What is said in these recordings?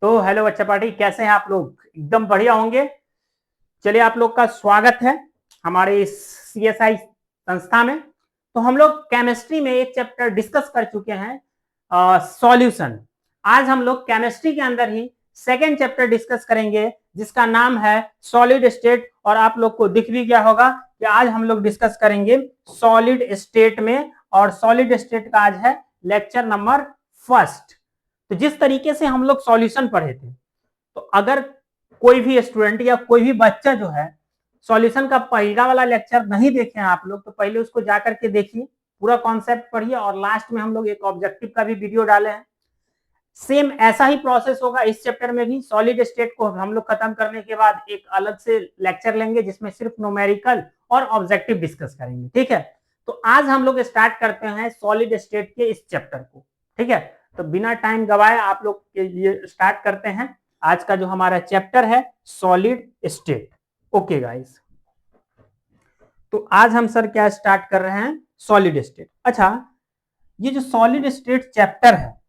तो हेलो बच्चा पार्टी, कैसे हैं आप लोग? एकदम बढ़िया होंगे। चलिए, आप लोग का स्वागत है हमारे इस सीएसआई संस्था में। तो हम लोग केमिस्ट्री में एक चैप्टर डिस्कस कर चुके हैं, सॉल्यूशन। आज हम लोग केमिस्ट्री के अंदर ही सेकेंड चैप्टर डिस्कस करेंगे जिसका नाम है सॉलिड स्टेट। और आप लोग को दिख भी गया होगा कि आज हम लोग डिस्कस करेंगे सॉलिड स्टेट में, और सॉलिड स्टेट का आज है लेक्चर नंबर फर्स्ट। तो जिस तरीके से हम लोग सॉल्यूशन पढ़े थे, तो अगर कोई भी स्टूडेंट या कोई भी बच्चा जो है सॉल्यूशन का पहला वाला लेक्चर नहीं देखे हैं आप लोग, तो पहले उसको जाकर के देखिए, पूरा कॉन्सेप्ट पढ़िए, और लास्ट में हम लोग एक ऑब्जेक्टिव का भी वीडियो डाले हैं। सेम ऐसा ही प्रोसेस होगा इस चैप्टर में भी। सॉलिड स्टेट को हम लोग खत्म करने के बाद एक अलग से लेक्चर लेंगे जिसमें सिर्फ न्यूमेरिकल और ऑब्जेक्टिव डिस्कस करेंगे, ठीक है। तो आज हम लोग स्टार्ट करते हैं सॉलिड स्टेट के इस चैप्टर को, ठीक है। तो बिना टाइम गवाए आप लोग के लिए स्टार्ट करते हैं आज का जो हमारा चैप्टर है सॉलिड स्टेट। ओके गाइस, तो आज हम सर क्या स्टार्ट कर रहे हैं? Solid state. अच्छा, ये जो सॉलिड स्टेट चैप्टर है,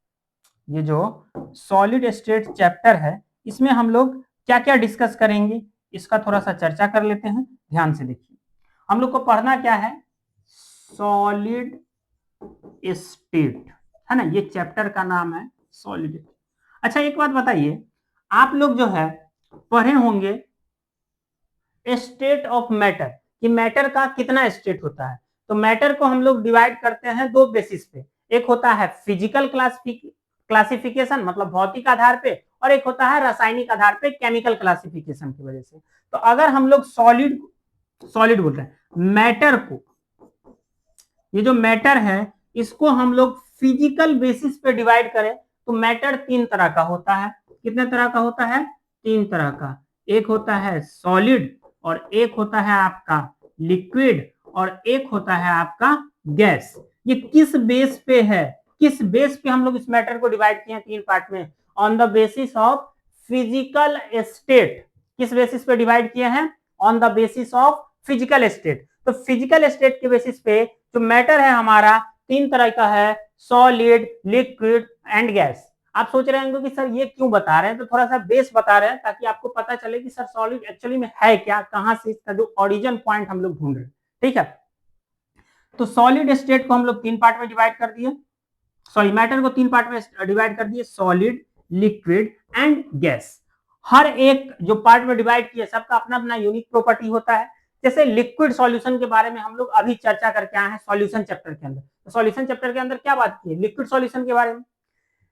ये जो सॉलिड स्टेट चैप्टर है, इसमें हम लोग क्या क्या डिस्कस करेंगे इसका थोड़ा सा चर्चा कर लेते हैं। ध्यान से देखिए, हम लोग को पढ़ना क्या है? सॉलिड स्टेट, है ना। ये चैप्टर का नाम है सॉलिड। अच्छा, एक बात बताइए, आप लोग जो है पढ़े होंगे स्टेट ऑफ मैटर, कि मैटर का कितना स्टेट होता है। तो मैटर को हम लोग डिवाइड करते हैं दो बेसिस पे। एक होता है फिजिकल क्लासिफिकेशन, मतलब भौतिक आधार पे, और एक होता है रासायनिक आधार पे, केमिकल क्लासिफिकेशन की वजह से। तो अगर हम लोग सॉलिड बोल रहे हैं, मैटर को, ये जो मैटर है इसको हम लोग फिजिकल बेसिस पे डिवाइड करें तो मैटर तीन तरह का होता है। कितने तरह का होता है? तीन तरह का। एक होता है सॉलिड, और एक होता है आपका लिक्विड, और एक होता है आपका गैस। ये किस बेस पे है? किस बेस पे हम लोग इस मैटर को डिवाइड किए हैं तीन पार्ट में? On the basis of physical state. किस बेसिस पे डिवाइड किए हैं? On the basis of physical state. तो फिजिकल स्टेट के बेसिस पे जो मैटर है हमारा तीन तरह का है, सॉलिड, लिक्विड एंड गैस। आप सोच रहे होंगे कि सर ये क्यों बता रहे हैं? तो थोड़ा सा बेस बता रहे हैं ताकि आपको पता चले कि सर सॉलिड एक्चुअली में है क्या, कहां से इसका जो ओरिजिन पॉइंट हम लोग ढूंढ रहे हैं, ठीक है। तो सॉलिड स्टेट को हम लोग तीन पार्ट में डिवाइड कर दिए, सॉरी मैटर को तीन पार्ट में डिवाइड कर दिए, सॉलिड, लिक्विड एंड गैस। हर एक जो पार्ट में डिवाइड किया सबका अपना अपना यूनिक प्रॉपर्टी होता है। जैसे लिक्विड सॉल्यूशन के बारे में हम लोग अभी चर्चा करके आए हैं सॉल्यूशन चैप्टर के अंदर। तो सॉल्यूशन चैप्टर के अंदर क्या बात की है? लिक्विड सॉल्यूशन के बारे में।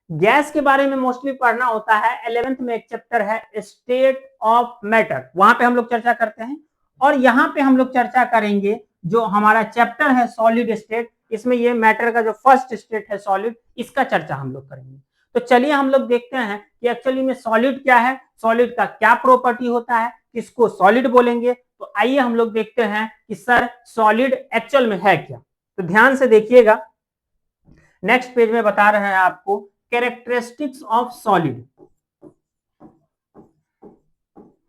गैस के बारे में मोस्टली पढ़ना होता है 11th में, एक चैप्टर है स्टेट ऑफ मैटर, वहां पे हम लोग चर्चा करते हैं। और यहाँ पे हम लोग चर्चा करेंगे जो हमारा चैप्टर है सॉलिड स्टेट, इसमें ये मैटर का जो फर्स्ट स्टेट है सॉलिड, इसका चर्चा हम लोग करेंगे। तो चलिए हम लोग देखते हैं कि एक्चुअली में सॉलिड क्या है, सॉलिड का क्या प्रॉपर्टी होता है, किसको सॉलिड बोलेंगे। तो आइए हम लोग देखते हैं कि सर सॉलिड एक्चुअल में है क्या। तो ध्यान से देखिएगा, नेक्स्ट पेज में बता रहे हैं आपको characteristics of solid.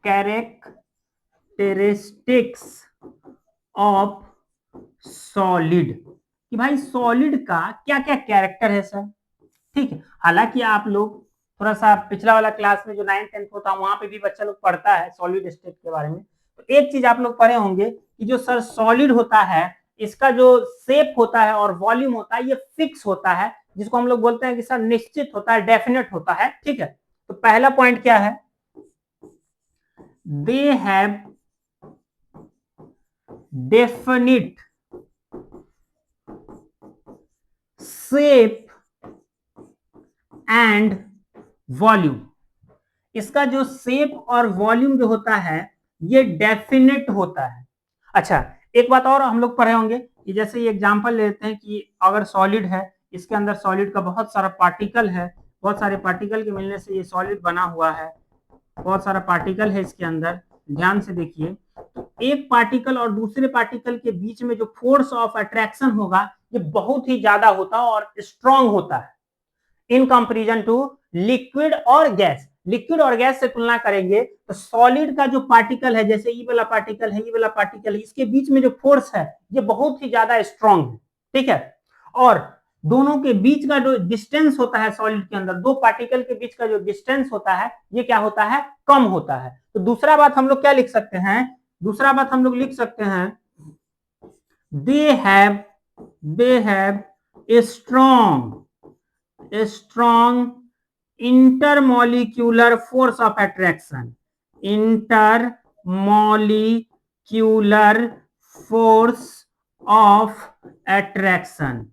Characteristics of solid, कि भाई सॉलिड का क्या क्या कैरेक्टर है सर, ठीक है। हालांकि आप लोग थोड़ा सा पिछला वाला क्लास में जो 9th 10th होता है वहां पे भी बच्चा लोग पढ़ता है सॉलिड स्टेट के बारे में। तो एक चीज आप लोग पढ़े होंगे कि जो सर सॉलिड होता है इसका जो शेप होता है और वॉल्यूम होता है ये फिक्स होता है, जिसको हम लोग बोलते हैं कि सर निश्चित होता है, डेफिनेट होता है, ठीक है। तो पहला पॉइंट क्या है? They have definite shape and volume. इसका जो शेप और वॉल्यूम जो होता है ये डेफिनेट होता है। अच्छा, एक बात और हम लोग पढ़े होंगे कि जैसे ये एग्जांपल लेते हैं कि अगर सॉलिड है, इसके अंदर सॉलिड का बहुत सारा पार्टिकल है, बहुत सारे पार्टिकल के मिलने से ये सॉलिड बना हुआ है, बहुत सारा पार्टिकल है इसके अंदर। ध्यान से देखिए, तो एक पार्टिकल और दूसरे पार्टिकल के बीच में जो फोर्स ऑफ अट्रैक्शन होगा ये बहुत ही ज्यादा होता है और स्ट्रांग होता है इन कंपेरिजन टू लिक्विड और गैस। लिक्विड और गैस से तुलना करेंगे तो सॉलिड का जो पार्टिकल है, जैसे ये वाला पार्टिकल है, ये वाला पार्टिकल है, इसके बीच में जो फोर्स है ये बहुत ही ज्यादा स्ट्रांग है, ठीक है। और दोनों के बीच का जो डिस्टेंस होता है सॉलिड के अंदर, दो पार्टिकल के बीच का जो डिस्टेंस होता है ये क्या होता है, कम होता है। तो दूसरा बात हम लोग क्या लिख सकते हैं, दूसरा बात हम लोग लिख सकते हैं, they have a strong intermolecular force of attraction, intermolecular force of attraction,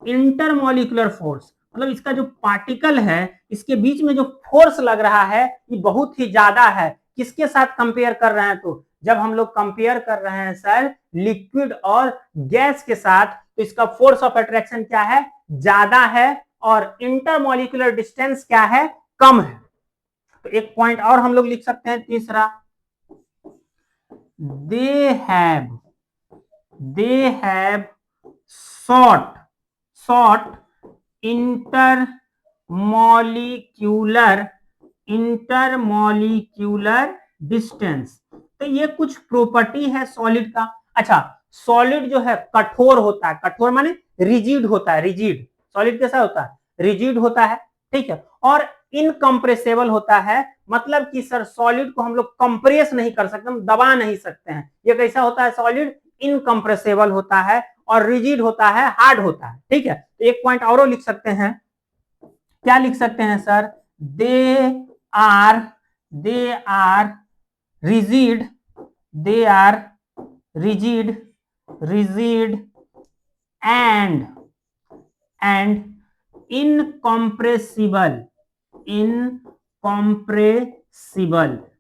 intermolecular force मतलब इसका जो पार्टिकल है इसके बीच में जो फोर्स लग रहा है ये बहुत ही ज्यादा है। किसके साथ कंपेयर कर रहे हैं, तो जब हम लोग कंपेयर कर रहे हैं सर लिक्विड और गैस के साथ, तो इसका फोर्स ऑफ अट्रैक्शन क्या है, ज्यादा है, और इंटरमोलिकुलर डिस्टेंस क्या है, कम है। तो एक पॉइंट और हम लोग लिख सकते हैं तीसरा, they have short intermolecular distance. तो ये कुछ प्रॉपर्टी है सॉलिड का। अच्छा, सॉलिड जो है कठोर होता है, कठोर माने रिजिड होता है, रिजिड सॉलिड कैसा होता है, रिजिड होता है, ठीक है, और इनकम्प्रेसेबल होता है, मतलब कि सर सॉलिड को हम लोग कंप्रेस नहीं कर सकते, हम दबा नहीं सकते हैं। ये कैसा होता है सॉलिड, इनकम्प्रेसेबल होता है, और रिजिड होता है, हार्ड होता है, ठीक है। तो एक पॉइंट और लिख सकते हैं, क्या लिख सकते हैं sir, they are rigid, they are rigid and incompressible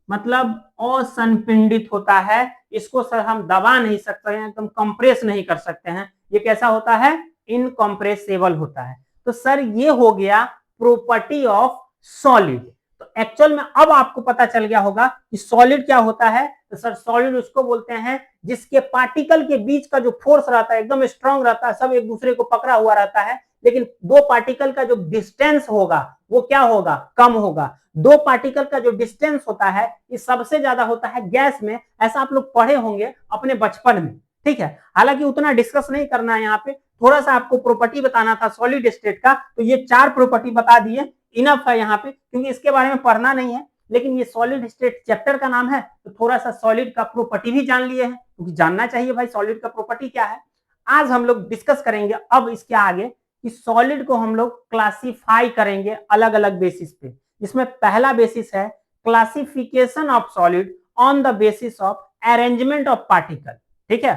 मतलब असंपिंडित होता है। इसको सर हम दबा नहीं सकते हैं, एकदम कंप्रेस नहीं कर सकते हैं। ये कैसा होता है, इनकॉम्प्रेसेबल होता है। तो सर ये हो गया प्रॉपर्टी ऑफ सॉलिड। तो एक्चुअल में अब आपको पता चल गया होगा कि सॉलिड क्या होता है। तो सर सॉलिड उसको बोलते हैं जिसके पार्टिकल के बीच का जो फोर्स रहता है एकदम स्ट्रांग रहता है, सब एक दूसरे को पकड़ा हुआ रहता है, लेकिन दो पार्टिकल का जो डिस्टेंस होगा वो क्या होगा, कम होगा। दो पार्टिकल का जो डिस्टेंस होता है ये सबसे ज्यादा होता है गैस में, ऐसा आप लोग पढ़े होंगे अपने बचपन में, ठीक है। हालांकि उतना डिस्कस नहीं करना है, यहाँ पे थोड़ा सा आपको प्रॉपर्टी बताना था सॉलिड स्टेट का, तो ये 4 प्रॉपर्टी बता दिए, इनफ है यहाँ पे, क्योंकि इसके बारे में पढ़ना नहीं है। लेकिन ये सॉलिड स्टेट चैप्टर का नाम है, तो थोड़ा सा सॉलिड का प्रॉपर्टी भी जान लिए हैं, क्योंकि जानना चाहिए भाई सॉलिड का प्रॉपर्टी क्या है। आज हम लोग डिस्कस करेंगे अब इसके आगे कि सॉलिड को हम लोग क्लासिफाई करेंगे अलग अलग बेसिस पे। इसमें पहला बेसिस है classification of solid on the basis of arrangement of particle, ठीक है।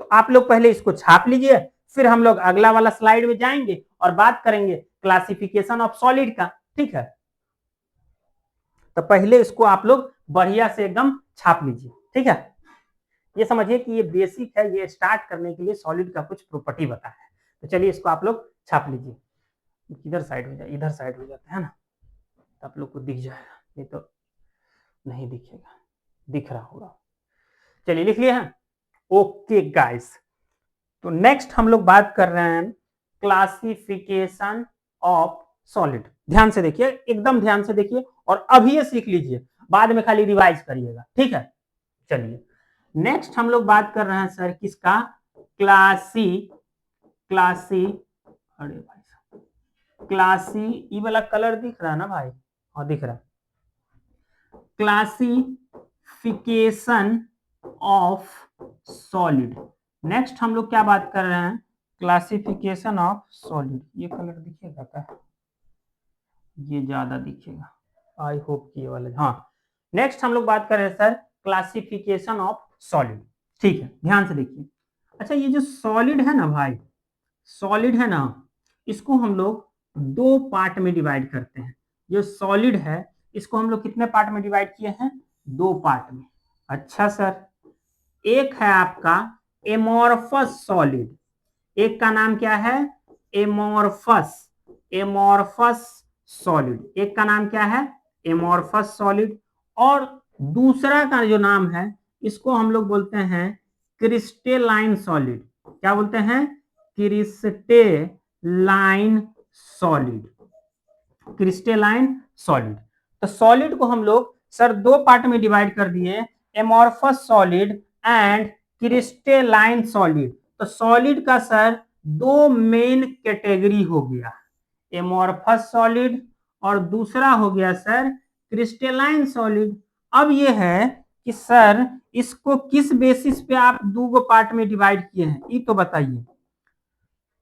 तो आप लोग पहले इसको छाप लीजिए, फिर हम लोग अगला वाला स्लाइड में जाएंगे और बात करेंगे क्लासिफिकेशन ऑफ सॉलिड का, ठीक है। तो पहले इसको आप लोग बढ़िया से एकदम छाप लीजिए, ठीक है। ये समझिए कि ये बेसिक है, ये स्टार्ट करने के लिए सॉलिड का कुछ प्रॉपर्टी बताया है। तो चलिए इसको आप लोग छाप लीजिए। किधर साइड हो जाए, इधर साइड हो जाता है ना, तो आप लोग को दिख जाएगा, ये तो नहीं दिखेगा, दिख रहा होगा। चलिए लिख लिए हैं, ओके गाइस। तो नेक्स्ट हम लोग बात कर रहे हैं क्लासिफिकेशन ऑफ सॉलिड। ध्यान से देखिए, एकदम ध्यान से देखिए, और अभी ये सीख लीजिए, बाद में खाली रिवाइज करिएगा, ठीक है। चलिए नेक्स्ट हम लोग बात कर रहे हैं सर किसका, अरे भाई क्लासी, ये वाला कलर दिख रहा है ना भाई, हाँ दिख रहा है, क्लासिफिकेशन ऑफ सॉलिड। नेक्स्ट हम लोग क्या बात कर रहे हैं, क्लासिफिकेशन ऑफ सॉलिड। ये कलर दिखेगा क्या, ये ज्यादा दिखेगा, आई होप कि ये वाला, हाँ। नेक्स्ट हम लोग बात कर रहे हैं सर क्लासिफिकेशन ऑफ सॉलिड, ठीक है, ध्यान से देखिए। अच्छा, ये जो सॉलिड है ना भाई, सॉलिड है ना, इसको हम लोग 2 पार्ट में डिवाइड करते हैं। जो सॉलिड है इसको हम लोग कितने पार्ट में डिवाइड किए हैं, 2 पार्ट में। अच्छा सर, एक है आपका एमोर्फस सॉलिड, एक का नाम क्या है, एमोर्फस सॉलिड, एक का नाम क्या है, एमोर्फस सॉलिड। और दूसरा का जो नाम है इसको हम लोग बोलते हैं क्रिस्टेलाइन सॉलिड। क्या बोलते हैं, क्रिस्टेलाइन सॉलिड, क्रिस्टेलाइन सॉलिड। तो सॉलिड को हम लोग सर 2 पार्ट में डिवाइड कर दिए, amorphous solid and crystalline solid. तो सॉलिड का सर दो मेन कैटेगरी हो गया, एमोर्फस सॉलिड और दूसरा हो गया सर क्रिस्टलाइन सॉलिड। अब ये है कि सर इसको किस बेसिस पे आप दो पार्ट में डिवाइड किए हैं, ये तो बताइए।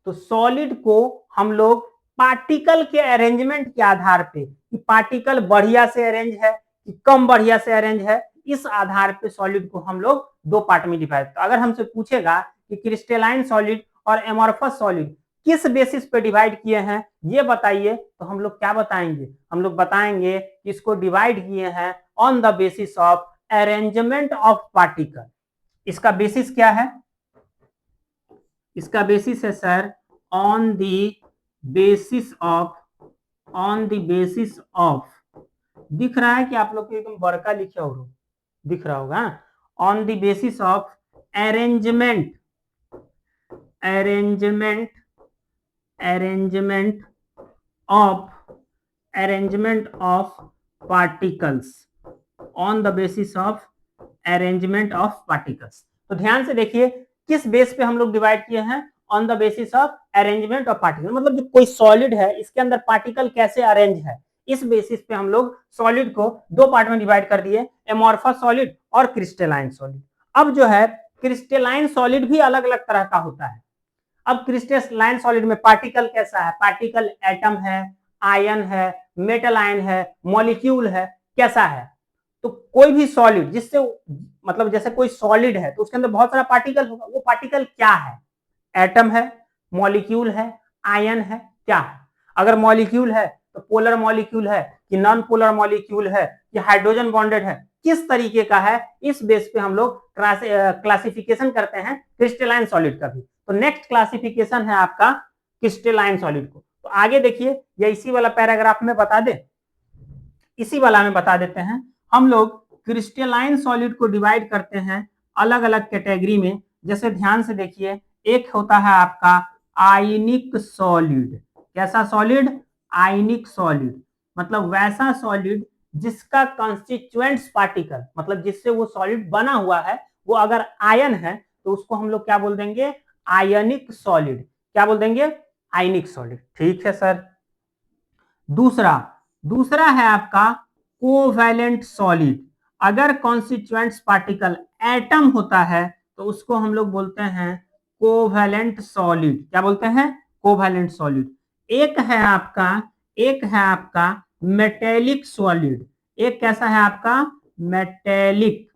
तो सॉलिड को हम लोग पार्टिकल के अरेंजमेंट के आधार पे, कि पार्टिकल बढ़िया से अरेंज है कि कम बढ़िया से अरेंज है, इस आधार पे सॉलिड को हम लोग दो पार्ट में डिवाइड। तो अगर हमसे पूछेगा कि क्रिस्टलाइन सॉलिड और एमोर्फस सॉलिड किस बेसिस पे डिवाइड किए हैं ये बताइए, तो हम लोग क्या बताएंगे, हम लोग बताएंगे कि इसको डिवाइड किए हैं on the basis of arrangement of particle. इसका बेसिस क्या है, इसका बेसिस है sir on the basis of, दिख रहा है कि आप लोग को एकदम बड़का लिखा हो, दिख रहा होगा, on the basis of arrangement of particles, on the basis of arrangement of particles. तो ध्यान से देखिए किस बेस पे हम लोग डिवाइड किए हैं, on the basis of arrangement of particle, मतलब जो कोई सॉलिड है इसके अंदर पार्टिकल कैसे अरेंज है, इस बेसिस पे हम लोग सॉलिड को दो पार्ट में डिवाइड कर दिए, एमोर्फस सॉलिड और क्रिस्टलाइन सॉलिड। अब जो है क्रिस्टलाइन सॉलिड भी अलग अलग तरह का होता है। अब क्रिस्टलाइन सॉलिड में पार्टिकल कैसा है, पार्टिकल एटम है, आयन है, मेटल आयन है, मॉलिक्यूल है, कैसा है। तो कोई भी सॉलिड जिससे, मतलब जैसे कोई सॉलिड है तो उसके अंदर बहुत सारा पार्टिकल होगा, वो पार्टिकल क्या है, एटम है, मॉलिक्यूल है, आयन है, क्या है। अगर मॉलिक्यूल है तो पोलर मॉलिक्यूल है कि नॉन पोलर मॉलिक्यूल है कि हाइड्रोजन बॉन्डेड है, किस तरीके का है, इस बेस पे हम लोग क्लासिफिकेशन करते हैं क्रिस्टलाइन सॉलिड का भी। तो नेक्स्ट क्लासिफिकेशन है आपका क्रिस्टलाइन सॉलिड को। तो आगे देखिए, या इसी वाला पैराग्राफ में बता दे, इसी वाला में बता देते हैं। हम लोग क्रिस्टलाइन सॉलिड को डिवाइड करते हैं अलग अलग कैटेगरी में। जैसे ध्यान से देखिए, एक होता है आपका आयनिक सॉलिड। कैसा सॉलिड, आयनिक सॉलिड, मतलब वैसा सॉलिड जिसका कंस्टिट्यूएंट्स पार्टिकल, मतलब जिससे वो सॉलिड बना हुआ है, वो अगर आयन है तो उसको हम लोग क्या बोल देंगे, आयनिक सॉलिड। क्या बोल देंगे, आयनिक सॉलिड। ठीक है सर। दूसरा दूसरा है आपका कोवैलेंट सॉलिड। अगर कॉन्स्टिट्यूएंट्स पार्टिकल एटम होता है तो उसको हम लोग बोलते हैं कोवैलेंट सॉलिड। क्या बोलते हैं, कोवैलेंट सॉलिड। एक है आपका मेटेलिक सॉलिड। एक कैसा है आपका, मेटेलिक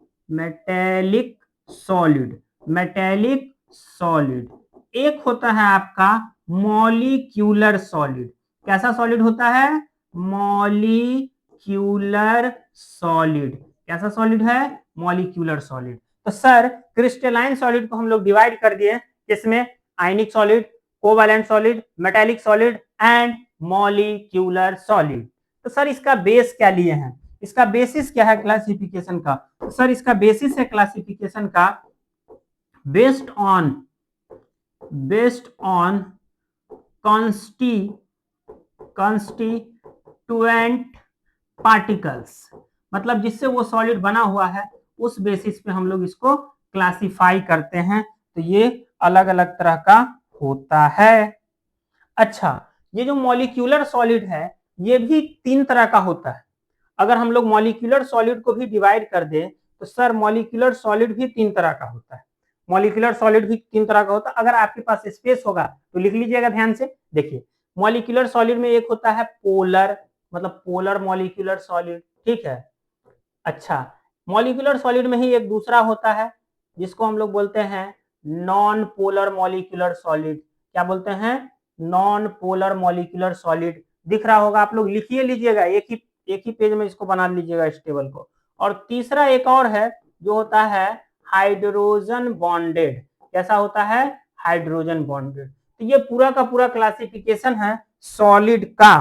सॉलिड, मेटेलिक सॉलिड। एक होता है आपका मॉलिक्यूलर सॉलिड। कैसा सॉलिड होता है, मॉलिक्यूलर सॉलिड। कैसा सॉलिड है, मॉलिक्यूलर सॉलिड। तो सर क्रिस्टलाइन सॉलिड को हम लोग डिवाइड कर दिए किसमें, आयनिक solid, covalent solid, metallic solid and molecular solid. तो सर इसका बेस क्या लिए हैं, इसका बेसिस क्या है क्लासिफिकेशन का। तो सर इसका बेसिस है क्लासिफिकेशन का बेस्ड ऑन कंस्टिट्यूएंट पार्टिकल्स, मतलब जिससे वो सॉलिड बना हुआ है उस बेसिस पे हम लोग इसको क्लासिफाई करते हैं। तो ये अलग अलग तरह का होता है। अच्छा, ये जो मॉलिक्यूलर सॉलिड है ये भी तीन तरह का होता है। अगर हम लोग मॉलिक्यूलर सॉलिड को भी डिवाइड कर दें तो सर मॉलिक्यूलर सॉलिड भी तीन तरह का होता है। मॉलिक्यूलर सॉलिड भी तीन तरह का होता है। अगर आपके पास स्पेस होगा तो लिख लीजिएगा ध्यान से। देखिए, मॉलिक्यूलर सॉलिड में एक होता है पोलर, मतलब पोलर मॉलिक्यूलर सॉलिड। ठीक है। अच्छा, मॉलिक्यूलर सॉलिड में ही एक दूसरा होता है जिसको हम लोग बोलते हैं नॉन पोलर मॉलिक्यूलर सॉलिड। क्या बोलते हैं, नॉन पोलर मॉलिक्यूलर सॉलिड। दिख रहा होगा, आप लोग लिखिए लीजिएगा, एक ही पेज में इसको बना लीजिएगा इस टेबल को। और तीसरा एक और है जो होता है हाइड्रोजन बॉन्डेड। कैसा होता है, हाइड्रोजन बॉन्डेड। तो ये पूरा का पूरा क्लासिफिकेशन है सॉलिड का।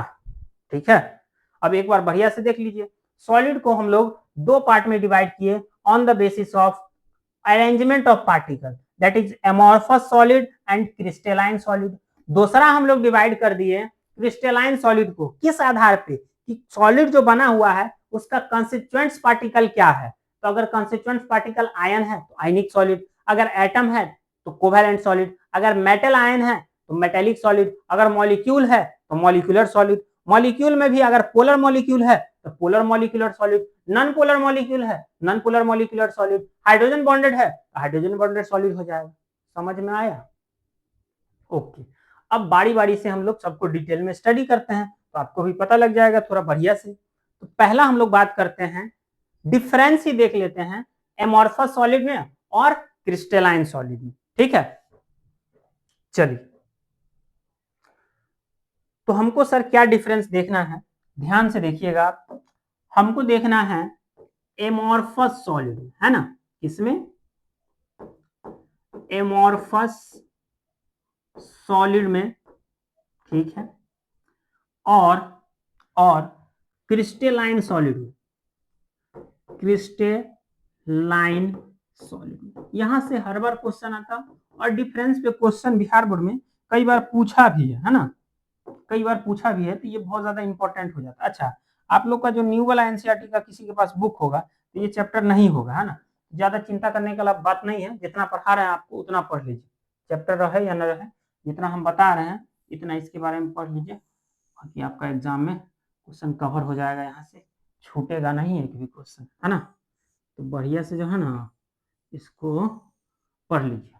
ठीक है, अब एक बार बढ़िया से देख लीजिए। सॉलिड को हम लोग दो पार्ट में डिवाइड किए on the basis of arrangement of particle, that is amorphous solid and crystalline solid. दूसरा हम लोग डिवाइड कर दिए क्रिस्टलाइन सॉलिड को किस आधार पे, कि सॉलिड जो बना हुआ है उसका कंस्टिट्यूएंट्स पार्टिकल क्या है। तो अगर कंस्टिट्यूएंट्स पार्टिकल आयन है तो आयनिक सॉलिड, अगर एटम है तो कोवैलेंट सॉलिड, अगर मेटल आयन है तो मेटेलिक सॉलिड, अगर मॉलिक्यूल है तो मॉलिक्यूलर सॉलिड, मॉलिक्यूल में भी अगर पोलर मॉलिक्यूल है तो polar molecular solid, non polar molecule है non polar molecular solid, hydrogen bonded है तो हाइड्रोजन बॉन्डेड सॉलिड हो जाएगा। समझ में आया? ओके, अब बारी बारी से हम लोग सबको डिटेल में स्टडी करते हैं तो आपको भी पता लग जाएगा थोड़ा बढ़िया से। तो पहला हम लोग बात करते हैं, डिफरेंस ही देख लेते हैं एमॉर्फस सॉलिड में और क्रिस्टलाइन सॉलिड में। ठीक है, चलिए, तो हमको सर क्या डिफरेंस देखना है, ध्यान से देखिएगा आप। हमको देखना है एमॉर्फस सॉलिड, है ना, इसमें एमॉर्फस सॉलिड में, ठीक है, और क्रिस्टलाइन सॉलिड में, क्रिस्टलाइन सॉलिड में। यहां से हर बार क्वेश्चन आता और डिफरेंस पे क्वेश्चन बिहार बोर्ड में कई बार पूछा भी है ना, कई बार पूछा भी है, तो ये बहुत ज्यादा इंपॉर्टेंट हो जाता है। अच्छा, आप लोग का जो न्यू वाला एनसीईआरटी का किसी के पास बुक होगा तो ये चैप्टर नहीं होगा, है ना, ज्यादा चिंता करने का बात नहीं है, जितना पढ़ा रहे हैं आपको उतना पढ़ लीजिए, चैप्टर रहे या न रहे, जितना हम बता रहे हैं इतना इसके बारे में पढ़ लीजिए, बाकी आपका एग्जाम में क्वेश्चन कवर हो जाएगा, यहाँ से छूटेगा नहीं एक भी क्वेश्चन, है ना। तो बढ़िया से जो है ना इसको पढ़ लीजिए,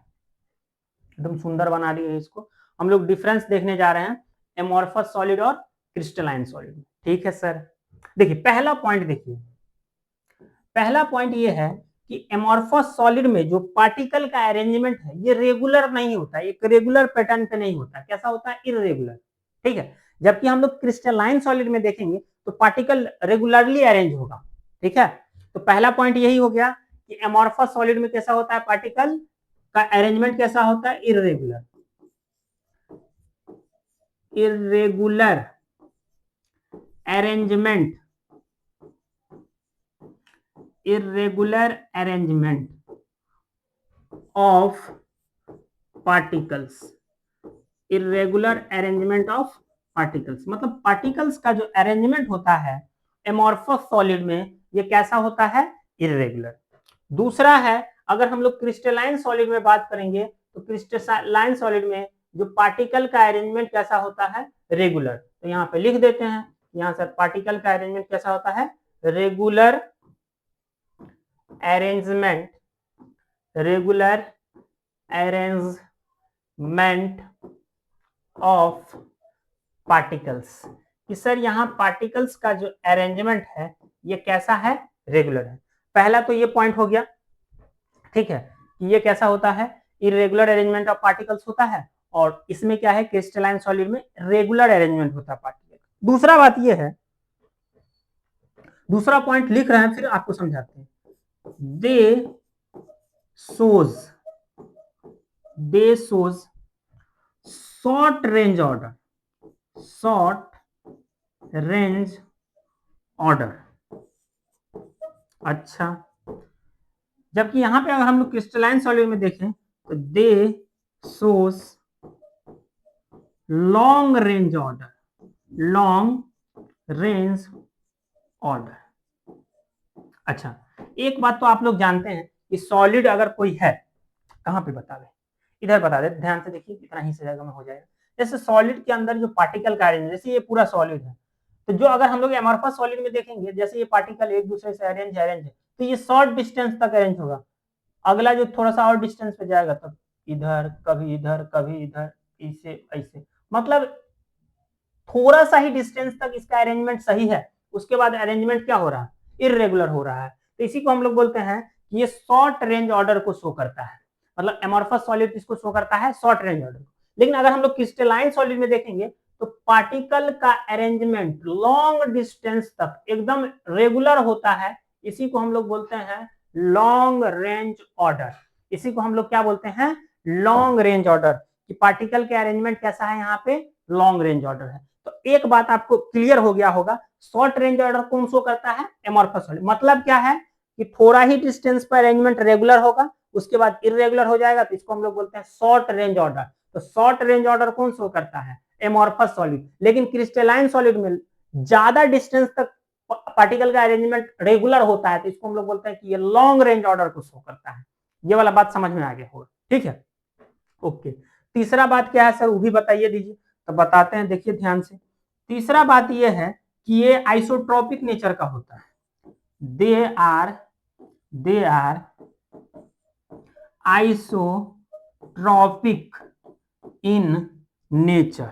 एकदम सुंदर बना दिए इसको। हम लोग डिफरेंस देखने जा रहे हैं एमॉर्फस सॉलिड और क्रिस्टलाइन सॉलिड में। ठीक है सर, देखिए पहला पॉइंट, देखिए पहला पॉइंट ये है कि एमॉर्फस सॉलिड में जो पार्टिकल का अरेंजमेंट है ये रेगुलर नहीं होता, एक रेगुलर पैटर्न पे नहीं होता, कैसा होता है, इररेगुलर। ठीक है, जबकि हम लोग क्रिस्टलाइन सॉलिड में देखेंगे तो पार्टिकल रेगुलरली अरेंज होगा। ठीक है, तो पहला पॉइंट यही हो गया कि एमॉर्फस सॉलिड में कैसा होता है, पार्टिकल का अरेंजमेंट कैसा होता है, irregular, irregular arrangement, irregular arrangement of particles, irregular arrangement of particles, मतलब पार्टिकल्स का जो अरेंजमेंट होता है एमॉर्फस सॉलिड में ये कैसा होता है, इररेगुलर। दूसरा है, अगर हम लोग क्रिस्टलाइन सॉलिड में बात करेंगे तो क्रिस्टलाइन सॉलिड में जो पार्टिकल का अरेंजमेंट कैसा होता है, रेगुलर। तो यहाँ पे लिख देते हैं, यहाँ से पार्टिकल का अरेंजमेंट कैसा होता है, regular arrangement, regular arrangement of particles, कि सर यहाँ पार्टिकल्स का जो अरेंजमेंट है ये कैसा है, रेगुलर है। पहला तो ये पॉइंट हो गया, ठीक है, कि ये कैसा होता है, इरेगुलर अरेंजमेंट ऑफ पार्टिकल्स होता है, और इसमें क्या है, क्रिस्टलाइन सॉलिड में रेगुलर अरेंजमेंट होता है पार्टिकल। दूसरा बात ये है, दूसरा पॉइंट लिख रहे हैं फिर आपको समझाते हैं, they shows short range order, short range order। अच्छा, जबकि यहां पे अगर हम लोग क्रिस्टलाइन सॉलिड में देखें तो they shows long range order, long range order। अच्छा, एक बात तो आप लोग जानते हैं कि सॉलिड अगर कोई है, कहां पे बता दें, इधर बता दे, ध्यान से देखिए, इतना ही से जगह में हो जाएगा। जैसे सॉलिड के अंदर जो पार्टिकल का अरेंज, जैसे ये पूरा सॉलिड है, तो जो अगर हम लोग एमॉर्फस सॉलिड में देखेंगे, जैसे ये पार्टिकल एक दूसरे से अरेंज है, तो ये शॉर्ट डिस्टेंस तक अरेंज होगा। अगला जो थोड़ा सा और डिस्टेंस पे जाएगा तब इधर, कभी इधर, कभी इधर, ऐसे ऐसे, मतलब थोड़ा सा ही डिस्टेंस तक इसका अरेंजमेंट सही है, उसके बाद अरेंजमेंट क्या हो रहा है, इररेगुलर हो रहा है। तो इसी को हम लोग बोलते हैं कि ये शॉर्ट रेंज ऑर्डर को शो करता है, मतलब एमॉर्फस सॉलिड इसको शो करता है, शॉर्ट रेंज ऑर्डर। लेकिन अगर हम लोग क्रिस्टलाइन सॉलिड में देखेंगे तो पार्टिकल का अरेंजमेंट लॉन्ग डिस्टेंस तक एकदम रेगुलर होता है, इसी को हम लोग बोलते हैं लॉन्ग रेंज ऑर्डर। इसी को हम लोग क्या बोलते हैं, लॉन्ग रेंज ऑर्डर, कि पार्टिकल के अरेंजमेंट कैसा है, यहाँ पे लॉन्ग रेंज ऑर्डर है। तो एक बात आपको क्लियर हो गया होगा, शॉर्ट रेंज ऑर्डर कौन शो करता है, एमॉर्फस सॉलिड। मतलब क्या है कि थोड़ा ही डिस्टेंस पर अरेंजमेंट रेगुलर होगा, उसके बाद इररेगुलर हो जाएगा, तो इसको हम लोग बोलते हैं शॉर्ट रेंज ऑर्डर। तो शॉर्ट रेंज ऑर्डर कौन शो करता है, एमॉर्फस सॉलिड। लेकिन क्रिस्टलाइन सॉलिड में ज्यादा डिस्टेंस तक पार्टिकल का अरेंजमेंट रेगुलर होता है, तो इसको हम लोग बोलते हैं कि ये लॉन्ग रेंज ऑर्डर को शो करता है। ये वाला बात समझ में आ गया होगा, ठीक है, ओके। तीसरा बात क्या है सर, वो भी बताइए दीजिए। तो बताते हैं, देखिए ध्यान से। तीसरा बात ये है कि ये आइसोट्रोपिक नेचर का होता है। They are isotropic in nature.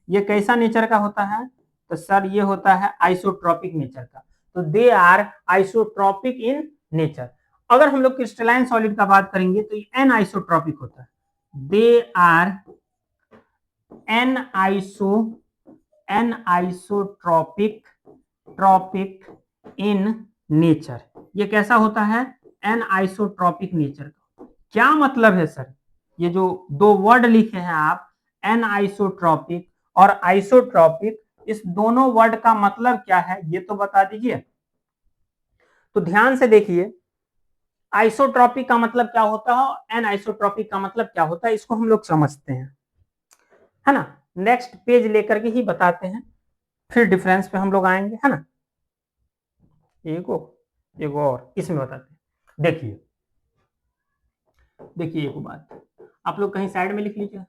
ये कैसा नेचर का होता है? तो सर ये होता है आइसोट्रोपिक नेचर का। तो they are isotropic in nature. अगर हम लोग क्रिस्टलाइन सॉलिड का बात करेंगे तो ये एन आइसोट्रोपिक होता है। They are anisotropic in nature. ये कैसा होता है? एन आइसोट्रोपिक नेचर का। क्या मतलब है सर? ये जो दो वर्ड लिखे हैं आप, एन आइसोट्रोपिक और आइसोट्रोपिक, इस दोनों वर्ड का मतलब क्या है ये तो बता दीजिए। तो ध्यान से देखिए, आइसोट्रोपिक का मतलब क्या होता है, एन आइसोट्रोपिक का मतलब क्या होता है, इसको हम लोग समझते हैं, है ना। नेक्स्ट पेज लेकर के ही बताते हैं, फिर डिफरेंस पे हम लोग आएंगे, है ना। एक और इसमें बताते हैं। देखिए एक बात आप लोग कहीं साइड में लिख लीजिए।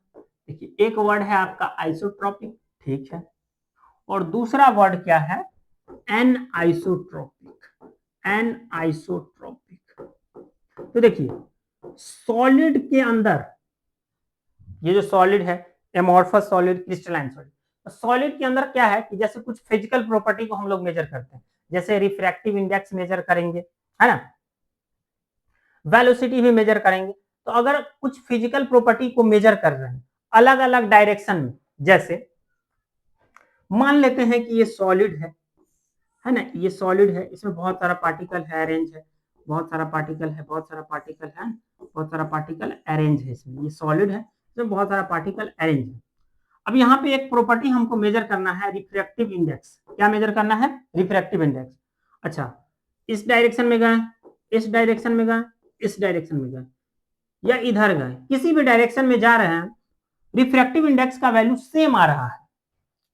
देखिए, एक वर्ड है आपका आइसोट्रोपिक, ठीक है, और दूसरा वर्ड क्या है? Anisotropic. तो देखिए, सॉलिड के अंदर, ये जो सॉलिड है, amorphous solid, crystalline solid, solid के अंदर क्या है कि जैसे कुछ फिजिकल प्रॉपर्टी को हम लोग मेजर करते हैं, जैसे रिफ्रैक्टिव इंडेक्स मेजर करेंगे, है ना, वेलोसिटी भी मेजर करेंगे। तो अगर कुछ फिजिकल प्रॉपर्टी को मेजर कर रहे हैं अलग अलग डायरेक्शन में, जैसे मान लेते हैं कि ये सॉलिड है ना, ये सॉलिड है, इसमें बहुत सारा पार्टिकल है, अरेंज है, बहुत सारा पार्टिकल है, बहुत सारा पार्टिकल है, बहुत सारा पार्टिकल अरेंज है। इसमें ये सॉलिड है, इसमें बहुत सारा पार्टिकल अरेंज है। अब यहाँ पे एक प्रॉपर्टी हमको मेजर करना है, रिफ्रैक्टिव इंडेक्स। क्या मेजर करना है? Refractive index. अच्छा, इस डायरेक्शन में गए, इस डायरेक्शन में गए, इस डायरेक्शन में गए, या इधर गए, किसी भी डायरेक्शन में जा रहे हैं, रिफ्रैक्टिव इंडेक्स का वैल्यू सेम आ रहा है।